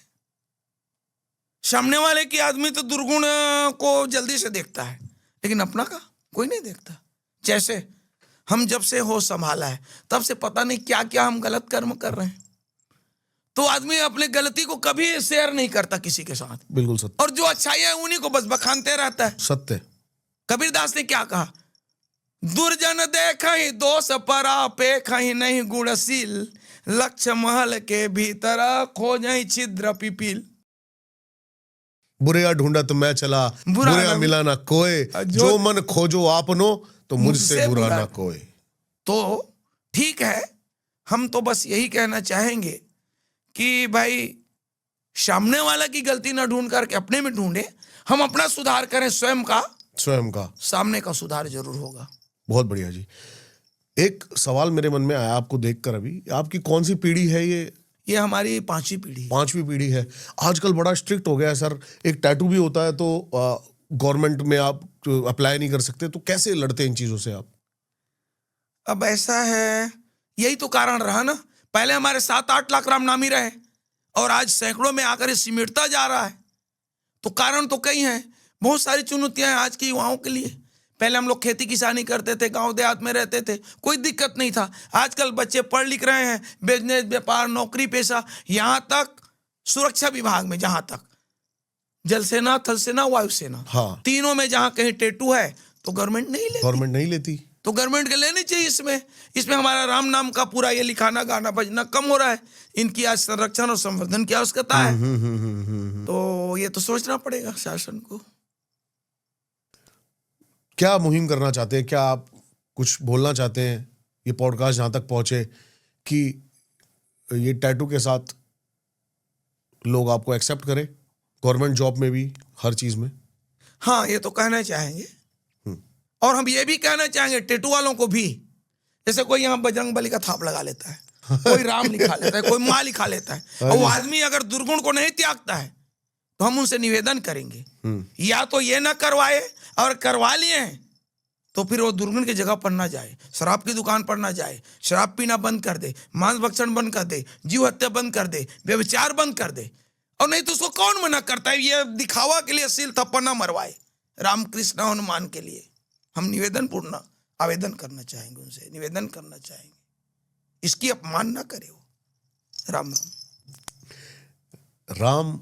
सामने वाले की आदमी तो दुर्गुण को जल्दी से देखता है, लेकिन अपना का कोई नहीं देखता। जैसे हम जब से होश संभाला है तब से पता नहीं क्या क्या हम गलत कर्म कर रहे हैं। तो आदमी अपने गलती को कभी शेयर नहीं करता किसी के साथ, बिल्कुल सत्य, और जो अच्छाई है उन्हीं को बस बखानते रहता है। सत्य। कबीरदास ने क्या कहा, दुर्जन देख ही दोष परापे खही नहीं गुणशील, लक्ष्य महल के भीतर खोजहि छिद्र पिपील। बुरे ढूंढत मैं चला, बुरा मिला ना कोई, जो मन खोजो आपनो, तो मुझसे बुरा ना कोई। तो ठीक है, हम तो बस यही कहना चाहेंगे कि भाई सामने वाला की गलती ना ढूंढ करके अपने में ढूंढे, हम अपना सुधार करें, स्वयं का सामने का सुधार जरूर होगा। बहुत बढ़िया जी। एक सवाल मेरे मन में आया आपको देखकर अभी, आपकी कौन सी पीढ़ी है ये हमारी 5वीं पीढ़ी। 5वीं पीढ़ी है। आजकल बड़ा स्ट्रिक्ट हो गया है सर, एक टैटू भी होता है तो गवर्नमेंट में आप अप्लाई नहीं कर सकते, तो कैसे लड़ते हैं इन चीजों से आप? अब ऐसा है, यही तो कारण रहा ना, पहले हमारे 7-8 लाख रामनामी रहे और आज सैकड़ों में आकर ये सिमटता जा रहा है। तो कारण तो कई हैं, बहुत सारी चुनौतियां हैं आज के युवाओं के लिए। पहले हम लोग खेती किसानी करते थे, गांव देहात में रहते थे, कोई दिक्कत नहीं था। आजकल बच्चे पढ़ लिख रहे हैं, बिजनेस, व्यापार, नौकरी पेशा, यहाँ तक सुरक्षा विभाग में, जहां तक जल सेना, थल सेना, वायु सेना, हाँ, तीनों में जहां कहीं टैटू है तो गवर्नमेंट नहीं लेती। तो गवर्नमेंट के लेनी चाहिए। इसमें हमारा राम नाम का पूरा ये लिखाना, गाना, बजना कम हो रहा है। इनकी आज संरक्षण और संवर्धन की आवश्यकता है। तो ये तो सोचना पड़ेगा शासन को। क्या मुहिम करना चाहते हैं, क्या आप कुछ बोलना चाहते हैं, ये पॉडकास्ट जहां तक पहुंचे कि ये टैटू के साथ लोग आपको एक्सेप्ट करें, गवर्नमेंट जॉब में भी, हर चीज में? हाँ, ये तो कहना चाहेंगे। और हम ये भी कहना चाहेंगे टैटू वालों को भी, जैसे कोई यहाँ बजरंग बली का थाप लगा लेता है, कोई राम लिखा लेता है, कोई माँ लिखा लेता है, और वो आदमी अगर दुर्गुण को नहीं त्यागता है तो हम उनसे निवेदन करेंगे, या तो ये ना करवाए, और करवा लिए हैं तो फिर वो दुर्गुण की जगह पर ना जाए, शराब की दुकान पर ना जाए, शराब पीना बंद कर दे, मांस भक्षण बंद कर दे, जीव हत्या बंद कर दे, व्यभिचार बंद कर दे। और नहीं तो उसको कौन मना करता है, ये दिखावा के लिए सील थप्पड़ ना मरवाए, रामकृष्ण हनुमान के लिए हम निवेदनपूर्ण आवेदन करना चाहेंगे, उनसे निवेदन करना चाहेंगे, इसकी अपमान ना करे वो। राम राम,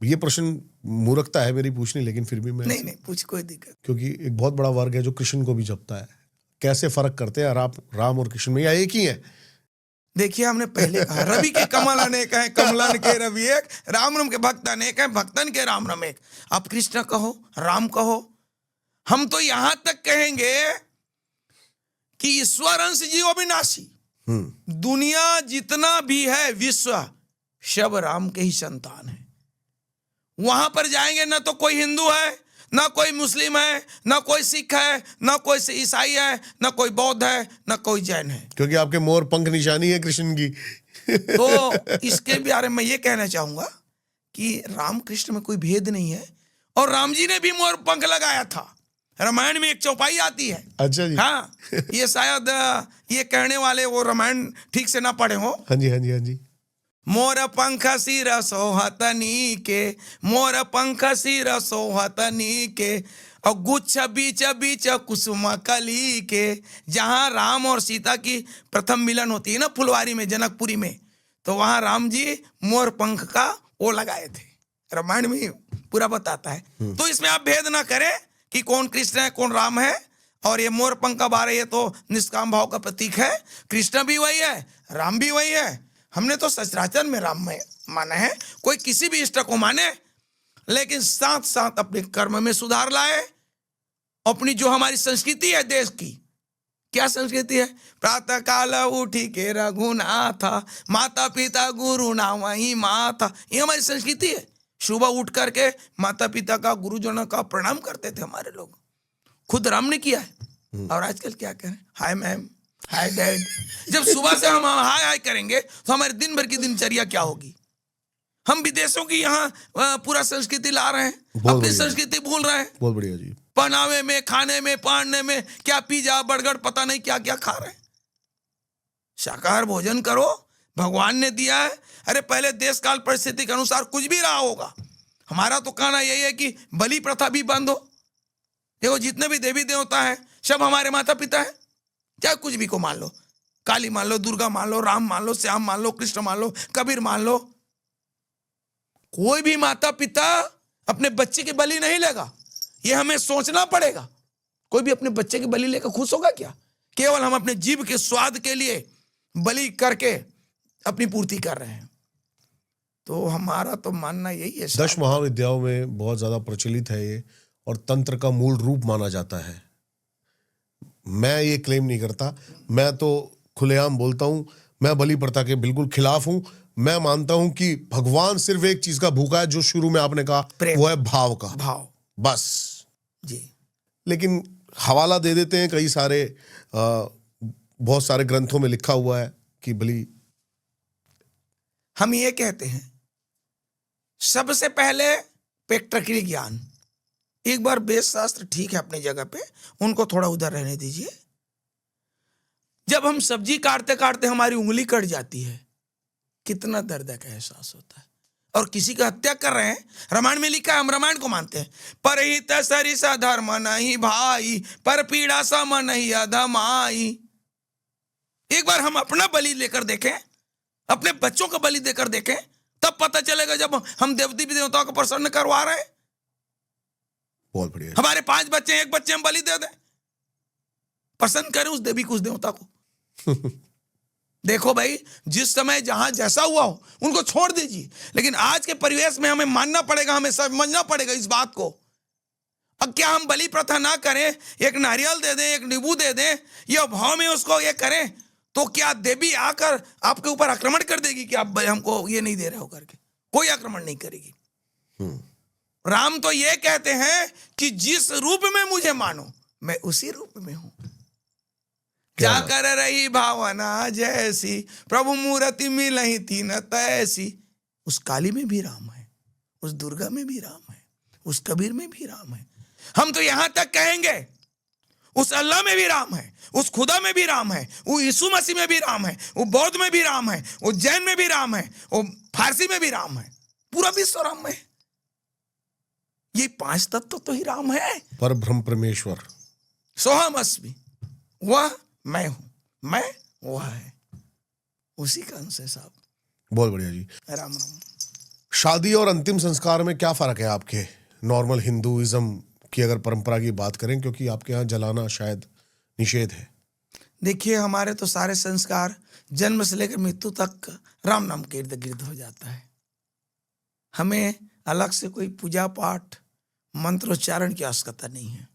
ये प्रश्न मूर्खता है मेरी पूछनी, लेकिन फिर भी मैं नहीं पूछ, कोई दिक्कत, क्योंकि एक बहुत बड़ा वर्ग है जो कृष्ण को भी जपता है। कैसे फर्क करते हैं राम और कृष्ण में, या एक ही है? देखिए, हमने पहले कहा रवि के कमल अनेक हैं, कमलन के रवि एक, राम राम के भक्त अनेक हैं, भक्तन के राम राम एक। आप कृष्ण कहो, राम कहो, हम तो यहां तक कहेंगे कि ईश्वर अंश जीव अविनाशी, दुनिया जितना भी है विश्व, सब राम के ही संतान है। वहां पर जाएंगे ना तो कोई हिंदू है, ना कोई मुस्लिम है, ना कोई सिख है, ना कोई ईसाई है, ना कोई बौद्ध है, ना कोई जैन है, क्योंकि आपके मोर पंख निशानी है कृष्ण की। तो इसके बारे में ये कहना चाहूंगा कि राम कृष्ण में कोई भेद नहीं है। और राम जी ने भी मोर पंख लगाया था, रामायण में एक चौपाई आती है। अच्छा जी। हाँ, ये शायद ये कहने वाले वो रामायण ठीक से ना पढ़े हो। हाँ जी, हाँ जी, हाँ जी। मोर पंख सिर सोहतनी के, मोर पंख सिर सोहतनी के, और गुच्छ बीच बीच कुसुम कली के। जहां राम और सीता की प्रथम मिलन होती है ना, फुलवारी में, जनकपुरी में, तो वहां राम जी मोर पंख का वो लगाए थे। रामायण में पूरा बताता है। तो इसमें आप भेद ना करें कि कौन कृष्ण है, कौन राम है। और ये मोर पंख का बारे, ये तो निष्काम भाव का प्रतीक है। कृष्ण भी वही है, राम भी वही है। हमने तो सचराचर में राम में माना है। कोई किसी भी इष्ट को माने, लेकिन साथ साथ अपने कर्म में सुधार लाए। अपनी जो हमारी संस्कृति है देश की, क्या संस्कृति है? प्रातः काल उठी के रघुनाथ, माता पिता गुरु ना वही माता, ये हमारी संस्कृति है। सुबह उठ करके माता पिता का, गुरुजनों का प्रणाम करते थे हमारे लोग, खुद राम ने किया है। और आजकल क्या करें, हाय मैम, हाय डैड। जब सुबह से हम हाय हाय करेंगे तो हमारे दिन भर की दिनचर्या क्या होगी? हम विदेशों की यहाँ पूरा संस्कृति ला रहे हैं, अपनी संस्कृति भूल रहे हैं। बहुत बढ़िया जी। पहनावे में, खाने में, पहनने में क्या पिज्जा बर्गर पता नहीं क्या क्या खा रहे हैं। शाकाहार भोजन करो, भगवान ने दिया है। अरे पहले देश काल परिस्थिति के अनुसार कुछ भी रहा होगा। हमारा तो कहना यही है कि बलि प्रथा भी बंद हो। देखो, जितने भी देवी देवता हैं सब हमारे माता पिता हैं, चाहे कुछ भी को मान लो। काली मान लो, दुर्गा मान लो, राम मान लो, श्याम मान लो, कृष्ण मान लो, कबीर मान लो। कोई भी माता पिता अपने बच्चे की बलि नहीं लेगा, ये हमें सोचना पड़ेगा। कोई भी अपने बच्चे की बलि लेकर खुश होगा क्या? केवल हम अपने जीभ के स्वाद के लिए बलि करके अपनी पूर्ति कर रहे हैं। तो हमारा तो मानना यही है। 10 महाविद्याओं में बहुत ज्यादा प्रचलित है ये, और तंत्र का मूल रूप माना जाता है। मैं ये क्लेम नहीं करता, मैं तो खुलेआम बोलता हूं, मैं बलि प्रथा के बिल्कुल खिलाफ हूं। मैं मानता हूं कि भगवान सिर्फ एक चीज का भूखा है, जो शुरू में आपने कहा, वो है भाव का। भाव, बस जी। लेकिन हवाला दे देते हैं कई सारे, बहुत सारे ग्रंथों में लिखा हुआ है कि बलि। हम ये कहते हैं सबसे पहले प्रैक्टिकल ज्ञान। एक बार वेद शास्त्र ठीक है अपनी जगह पे, उनको थोड़ा उधर रहने दीजिए। जब हम सब्जी काटते काटते हमारी उंगली कट जाती है, कितना दर्द का एहसास होता है। और किसी का हत्या कर रहे हैं, रामायण में लिखा है, हम रामायण को मानते हैं, परहित सरिसा धर्म नहीं भाई, पर पीड़ा सम नहीं अधमाई। एक बार हम अपना बलि लेकर देखें, अपने बच्चों का बलि देकर देखें, तब पता चलेगा। जब हम देवती देवताओं को प्रसन्न करवा रहे हैं, बहुत बढ़िया। हमारे 5 बच्चे, एक बच्चे हम बलि दे दें, पसंद करें उस देवी को, उस देवता को। देखो भाई, जिस समय जहां जैसा हुआ हो उनको छोड़ दीजिए, लेकिन आज के परिवेश में हमें मानना पड़ेगा, हमें समझना पड़ेगा इस बात को। अब क्या हम बलि प्रथा ना करें, एक नारियल दे दें, एक नींबू दे दें, या भाव में उसको ये करें, तो क्या देवी आकर आपके ऊपर आक्रमण कर देगी कि आप हमको ये नहीं दे रहे हो करके? कोई आक्रमण नहीं करेगी। राम तो ये कहते हैं कि जिस रूप में मुझे मानो, मैं उसी रूप में हूं। क्या कर रही भावना जैसी, प्रभु मूर्ति मिलही तीन तैसी। उस काली में भी राम है, उस दुर्गा में भी राम है, उस कबीर में भी राम है। हम तो यहां तक कहेंगे उस अल्लाह में भी राम है, उस खुदा में भी राम है, वो यीशु मसीह में भी राम है, वो बौद्ध में भी राम है, वो जैन में भी राम है, वो फारसी में भी राम है, पूरा विश्व राम में। ये 5 तत्व तो ही राम है। पर ब्रह्म परमेश्वर सोहम अस्मि, वह मैं हूं, मैं वह है, उसी का अंश है साहब। बहुत बढ़िया जी। राम राम। शादी और अंतिम संस्कार में क्या फर्क है आपके नॉर्मल हिंदुइज्म की अगर परंपरा की बात करें, क्योंकि आपके यहाँ जलाना शायद निषेध है? देखिए, हमारे तो सारे संस्कार जन्म से लेकर मृत्यु तक राम नाम के इर्द गिर्द हो जाता है। हमें अलग से कोई पूजा पाठ मंत्रोच्चारण की आवश्यकता नहीं है।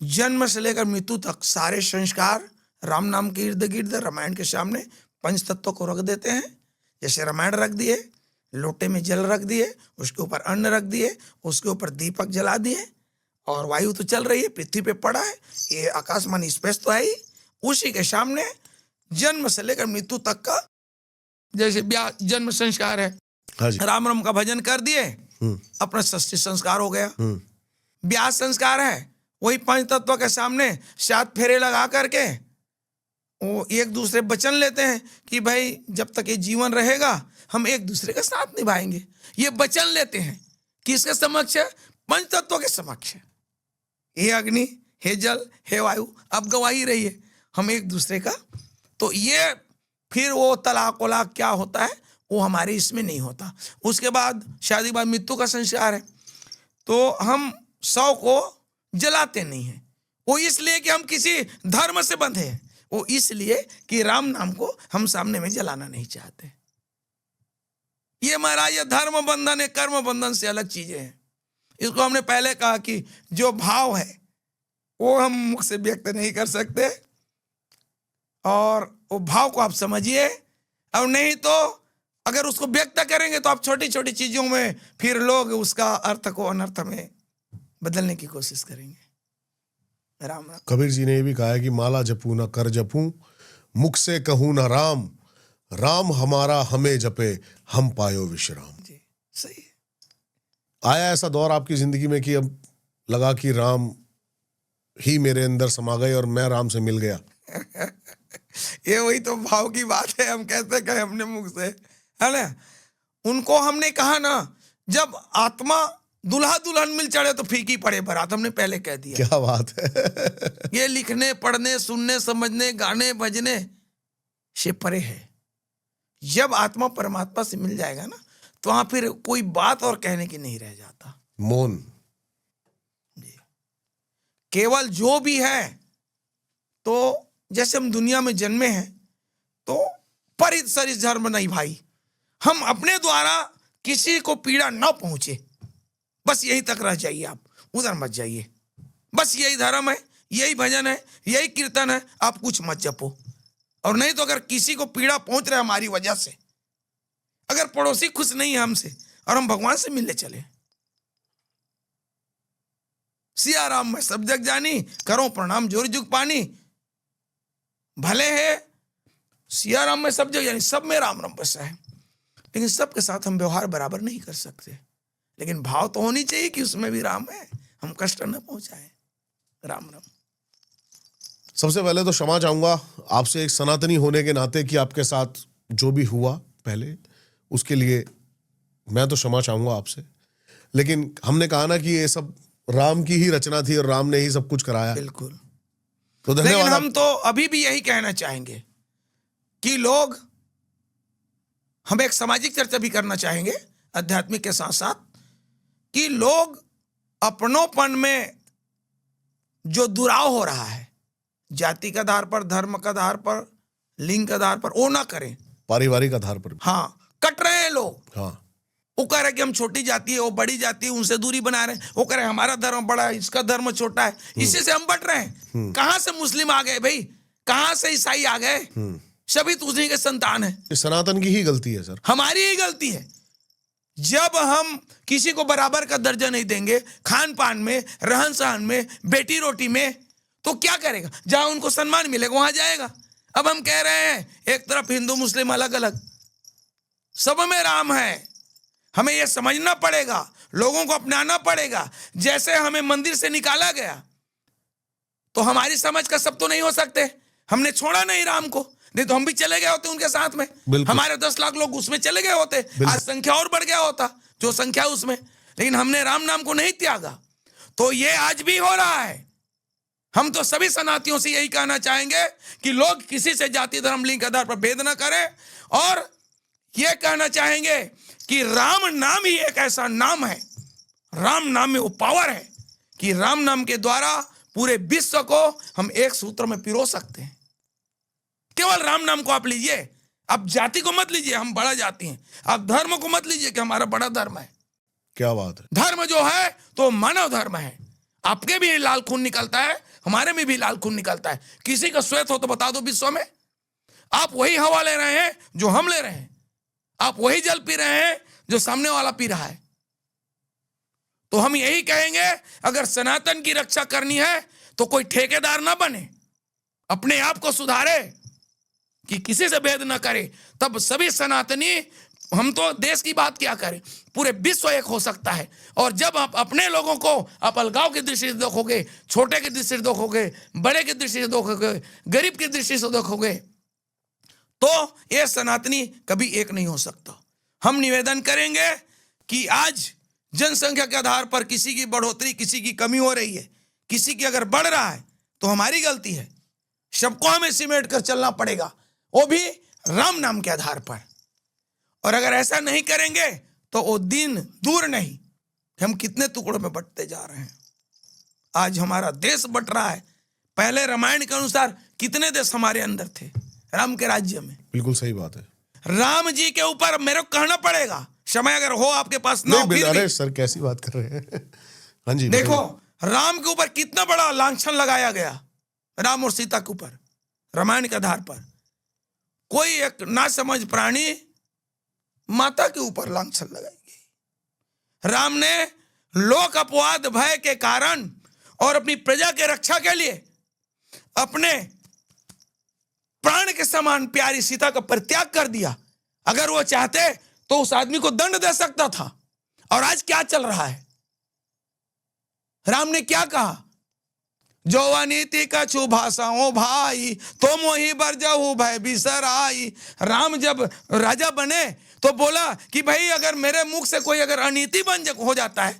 जन्म से लेकर मृत्यु तक सारे संस्कार राम नाम के इर्द गिर्द रामायण के सामने 5 तत्वों को रख देते हैं। जैसे रामायण रख दिए, लोटे में जल रख दिए, उसके ऊपर अन्न रख दिए, उसके ऊपर दीपक जला दिए, और वायु तो चल रही है, पृथ्वी पे पड़ा है, ये आकाशमान स्पेस तो है ही, उसी के सामने जन्म से लेकर मृत्यु तक का जैसे ब्याह जन्म संस्कार है, हाँ जी। राम राम का भजन कर दिए, अपना षष्ठी संस्कार हो गया। ब्याह संस्कार है, वही 5 तत्वों के सामने 7 फेरे लगा करके वो एक दूसरे वचन लेते हैं कि भाई जब तक ये जीवन रहेगा हम एक दूसरे के साथ निभाएंगे। ये वचन लेते हैं किसके समक्ष? 5 तत्वों के समक्ष। हे अग्नि, हे जल, हे वायु, अब गवाही रही है हम एक दूसरे का। तो ये फिर वो तलाक वलाक क्या होता है वो हमारे इसमें नहीं होता। उसके बाद शादी बाद मृत्यु का संस्कार है, तो हम 100 को जलाते नहीं हैं। वो इसलिए कि हम किसी धर्म से बंधे हैं, वो इसलिए कि राम नाम को हम सामने में जलाना नहीं चाहते। ये महाराज ये धर्म बंधन है, कर्म बंधन से अलग चीजें हैं। इसको हमने पहले कहा कि जो भाव है वो हम मुख से व्यक्त नहीं कर सकते, और वो भाव को आप समझिए, और नहीं तो अगर उसको व्यक्त करेंगे तो आप छोटी छोटी चीजों में फिर लोग उसका अर्थ को अनर्थ में बदलने की कोशिश करेंगे। राम राम। कबीर जी ने ये भी कहा है कि माला जपू न कर जपूं, मुख से कहूं न राम, राम हमारा हमें जपे, हम पायो विश्राम। जी सही है। आया ऐसा दौर आपकी जिंदगी में कि अब लगा कि राम ही मेरे अंदर समा गए और मैं राम से मिल गया? ये वही तो भाव की बात है, हम कैसे कहें अपने मुख से, है ना। उनको हमने कहा ना, जब आत्मा दूल्हा दुल्हन मिल चढ़े तो फीकी पड़े बारात, हमने पहले कह दिया। क्या बात है। ये लिखने पढ़ने सुनने समझने गाने बजने से परे है। जब आत्मा परमात्मा से मिल जाएगा ना, तो वहां फिर कोई बात और कहने की नहीं रह जाता। मौन। केवल जो भी है, तो जैसे हम दुनिया में जन्मे हैं तो परित सरित धर्म नहीं भाई, हम अपने द्वारा किसी को पीड़ा ना पहुंचे, बस यही तक रह जाइए, आप उधर मत जाइए। बस यही धर्म है, यही भजन है, यही कीर्तन है, आप कुछ मत जपो। और नहीं तो अगर किसी को पीड़ा पहुंच रहा है हमारी वजह से, अगर पड़ोसी खुश नहीं है हमसे और हम भगवान से मिलने चले, सिया राम में सब जग जानी, करो प्रणाम जोर जुग पानी, भले है सिया राम में सब जग जानी, सब में राम राम बसा है। लेकिन सबके साथ हम व्यवहार बराबर नहीं कर सकते, लेकिन भाव तो होनी चाहिए कि उसमें भी राम है, हम कष्ट न पहुंचाए। राम राम। सबसे पहले तो क्षमा चाहूंगा आपसे एक सनातनी होने के नाते कि आपके साथ जो भी हुआ पहले, उसके लिए मैं तो क्षमा चाहूंगा आपसे। लेकिन हमने कहा ना कि ये सब राम की ही रचना थी और राम ने ही सब कुछ कराया। बिल्कुल। तो लेकिन धन्यवाद। हम तो अभी भी यही कहना चाहेंगे कि लोग, हम एक सामाजिक चर्चा भी करना चाहेंगे आध्यात्मिक के साथ साथ, कि लोग अपनोपन में जो दुराव हो रहा है, जाति के आधार पर, धर्म के आधार पर, लिंग के आधार पर, वो ना करें। पारिवारिक आधार पर। हाँ, कट रहे हैं लोग। हाँ, वो कह रहे कि हम छोटी जाति है, वो बड़ी जाति है, उनसे दूरी बना रहे हैं। वो कह रहे हमारा धर्म बड़ा है, इसका धर्म छोटा है, इसी से हम बट रहे हैं। कहां से मुस्लिम आ गए भाई, कहां से ईसाई आ गए? सभी तो उसी के संतान है। ये सनातन की ही गलती है सर। हमारी ही गलती है। जब हम किसी को बराबर का दर्जा नहीं देंगे, खान पान में, रहन सहन में, बेटी रोटी में, तो क्या करेगा? जहां उनको सम्मान मिलेगा वहां जाएगा। अब हम कह रहे हैं एक तरफ हिंदू मुस्लिम अलग अलग, सब में राम है। हमें यह समझना पड़ेगा, लोगों को अपनाना पड़ेगा। जैसे हमें मंदिर से निकाला गया, तो हमारी समझ का सब तो नहीं हो सकते। हमने छोड़ा नहीं राम को, नहीं तो हम भी चले गए होते उनके साथ में। हमारे 10 लाख लोग उसमें चले गए होते, आज संख्या और बढ़ गया होता जो संख्या उसमें। लेकिन हमने राम नाम को नहीं त्यागा। तो ये आज भी हो रहा है। हम तो सभी सनातियों से यही कहना चाहेंगे कि लोग किसी से जाति धर्म लिंग के आधार पर भेद न करें, और यह कहना चाहेंगे कि राम नाम ही एक ऐसा नाम है, राम नाम में वो पावर है कि राम नाम के द्वारा पूरे विश्व को हम एक सूत्र में पिरो सकते हैं। केवल राम नाम को आप लीजिए, आप जाति को मत लीजिए, हम बड़ा जाति हैं। आप धर्म को मत लीजिए कि हमारा बड़ा धर्म है। क्या बात है। धर्म जो है तो मानव धर्म है। आपके भी लाल खून निकलता है, हमारे में भी लाल खून निकलता है। किसी का श्वेत हो तो बता दो विश्व में। आप वही हवा ले रहे हैं जो हम ले रहे हैं, आप वही जल पी रहे हैं जो सामने वाला पी रहा है। तो हम यही कहेंगे, अगर सनातन की रक्षा करनी है तो कोई ठेकेदार ना बने, अपने आप को सुधारे कि किसी से भेद ना करे। तब सभी सनातनी, हम तो देश की बात क्या करें, पूरे विश्व एक हो सकता है। और जब आप अपने लोगों को आप अलगाव की दृष्टि से देखोगे, छोटे की दृष्टि से देखोगे, बड़े की दृष्टि से देखोगे, गरीब की दृष्टि से देखोगे, तो ये सनातनी कभी एक नहीं हो सकता। हम निवेदन करेंगे कि आज जनसंख्या के आधार पर किसी की बढ़ोतरी, किसी की कमी हो रही है, किसी की अगर बढ़ रहा है तो हमारी गलती है। सबको हमें सिमेट कर चलना पड़ेगा, वो भी राम नाम के आधार पर। और अगर ऐसा नहीं करेंगे तो वो दिन दूर नहीं, हम कितने टुकड़ों में बंटते जा रहे हैं। आज हमारा देश बंट रहा है। पहले रामायण के अनुसार कितने देश हमारे अंदर थे राम के राज्य में? बिल्कुल सही बात है। राम जी के ऊपर मेरे को कहना पड़ेगा, समय अगर हो आपके पास ना हो फिर अरे सर कैसी बात कर रहे हैं। हाँ जी, देखो राम के ऊपर कितना बड़ा लांछन लगाया गया, राम और सीता के ऊपर रामायण के आधार पर। कोई एक ना समझ प्राणी माता के ऊपर लांछन लगाई गई। राम ने लोक अपवाद भय के कारण और अपनी प्रजा के रक्षा के लिए अपने प्राण के समान प्यारी सीता का परित्याग कर दिया। अगर वो चाहते तो उस आदमी को दंड दे सकता था। और आज क्या चल रहा है? राम ने क्या कहा? जो नीति कछु भाषाओं भाई, तो मोहि बरजहु भय बिसराई। राम जब राजा बने तो बोला कि भाई अगर मेरे मुख से कोई अगर अनीति बन हो जाता है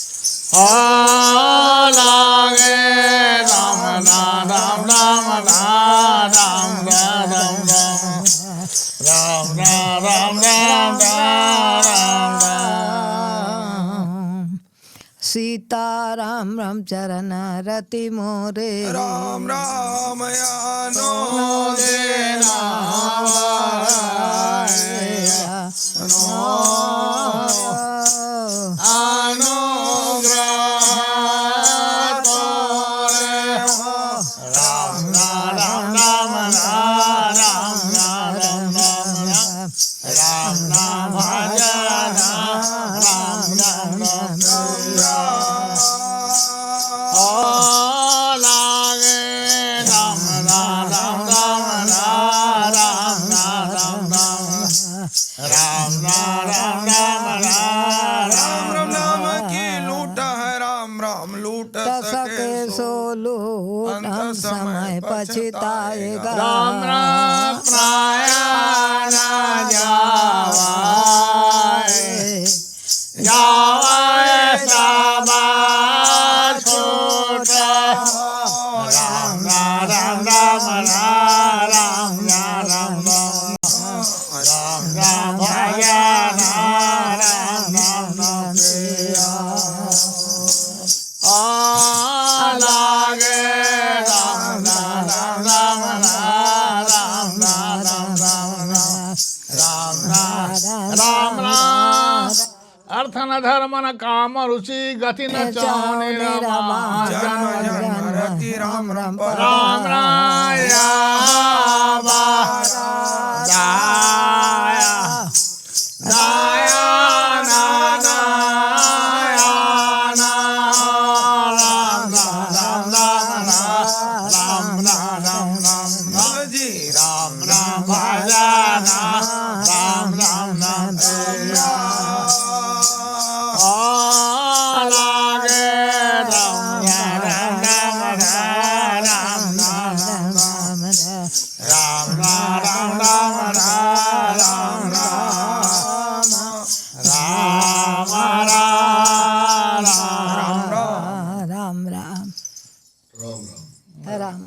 लागे राम राम राम राम राम राम राम राम राम राम राम सीता राम राम चरण रति मोरे राम राम यानो राम राम नाम की लूट है राम राम लूट सके सो लूट हम समय पछताएगा राम राम प्राण जावाए जावाए साबा छोटा राम राम राम राम राम राम राम राम भगवान राम राम लागे राम राम राम राम राम राम अर्थ न धर्म न काम रुचि गति न चाहने रमा जन जन रति राम राम राम राया दाया दाया ना नाया ना राम राम राम राम राम जी राम राम भजना राम राम राम लागे राम राम राम राम राम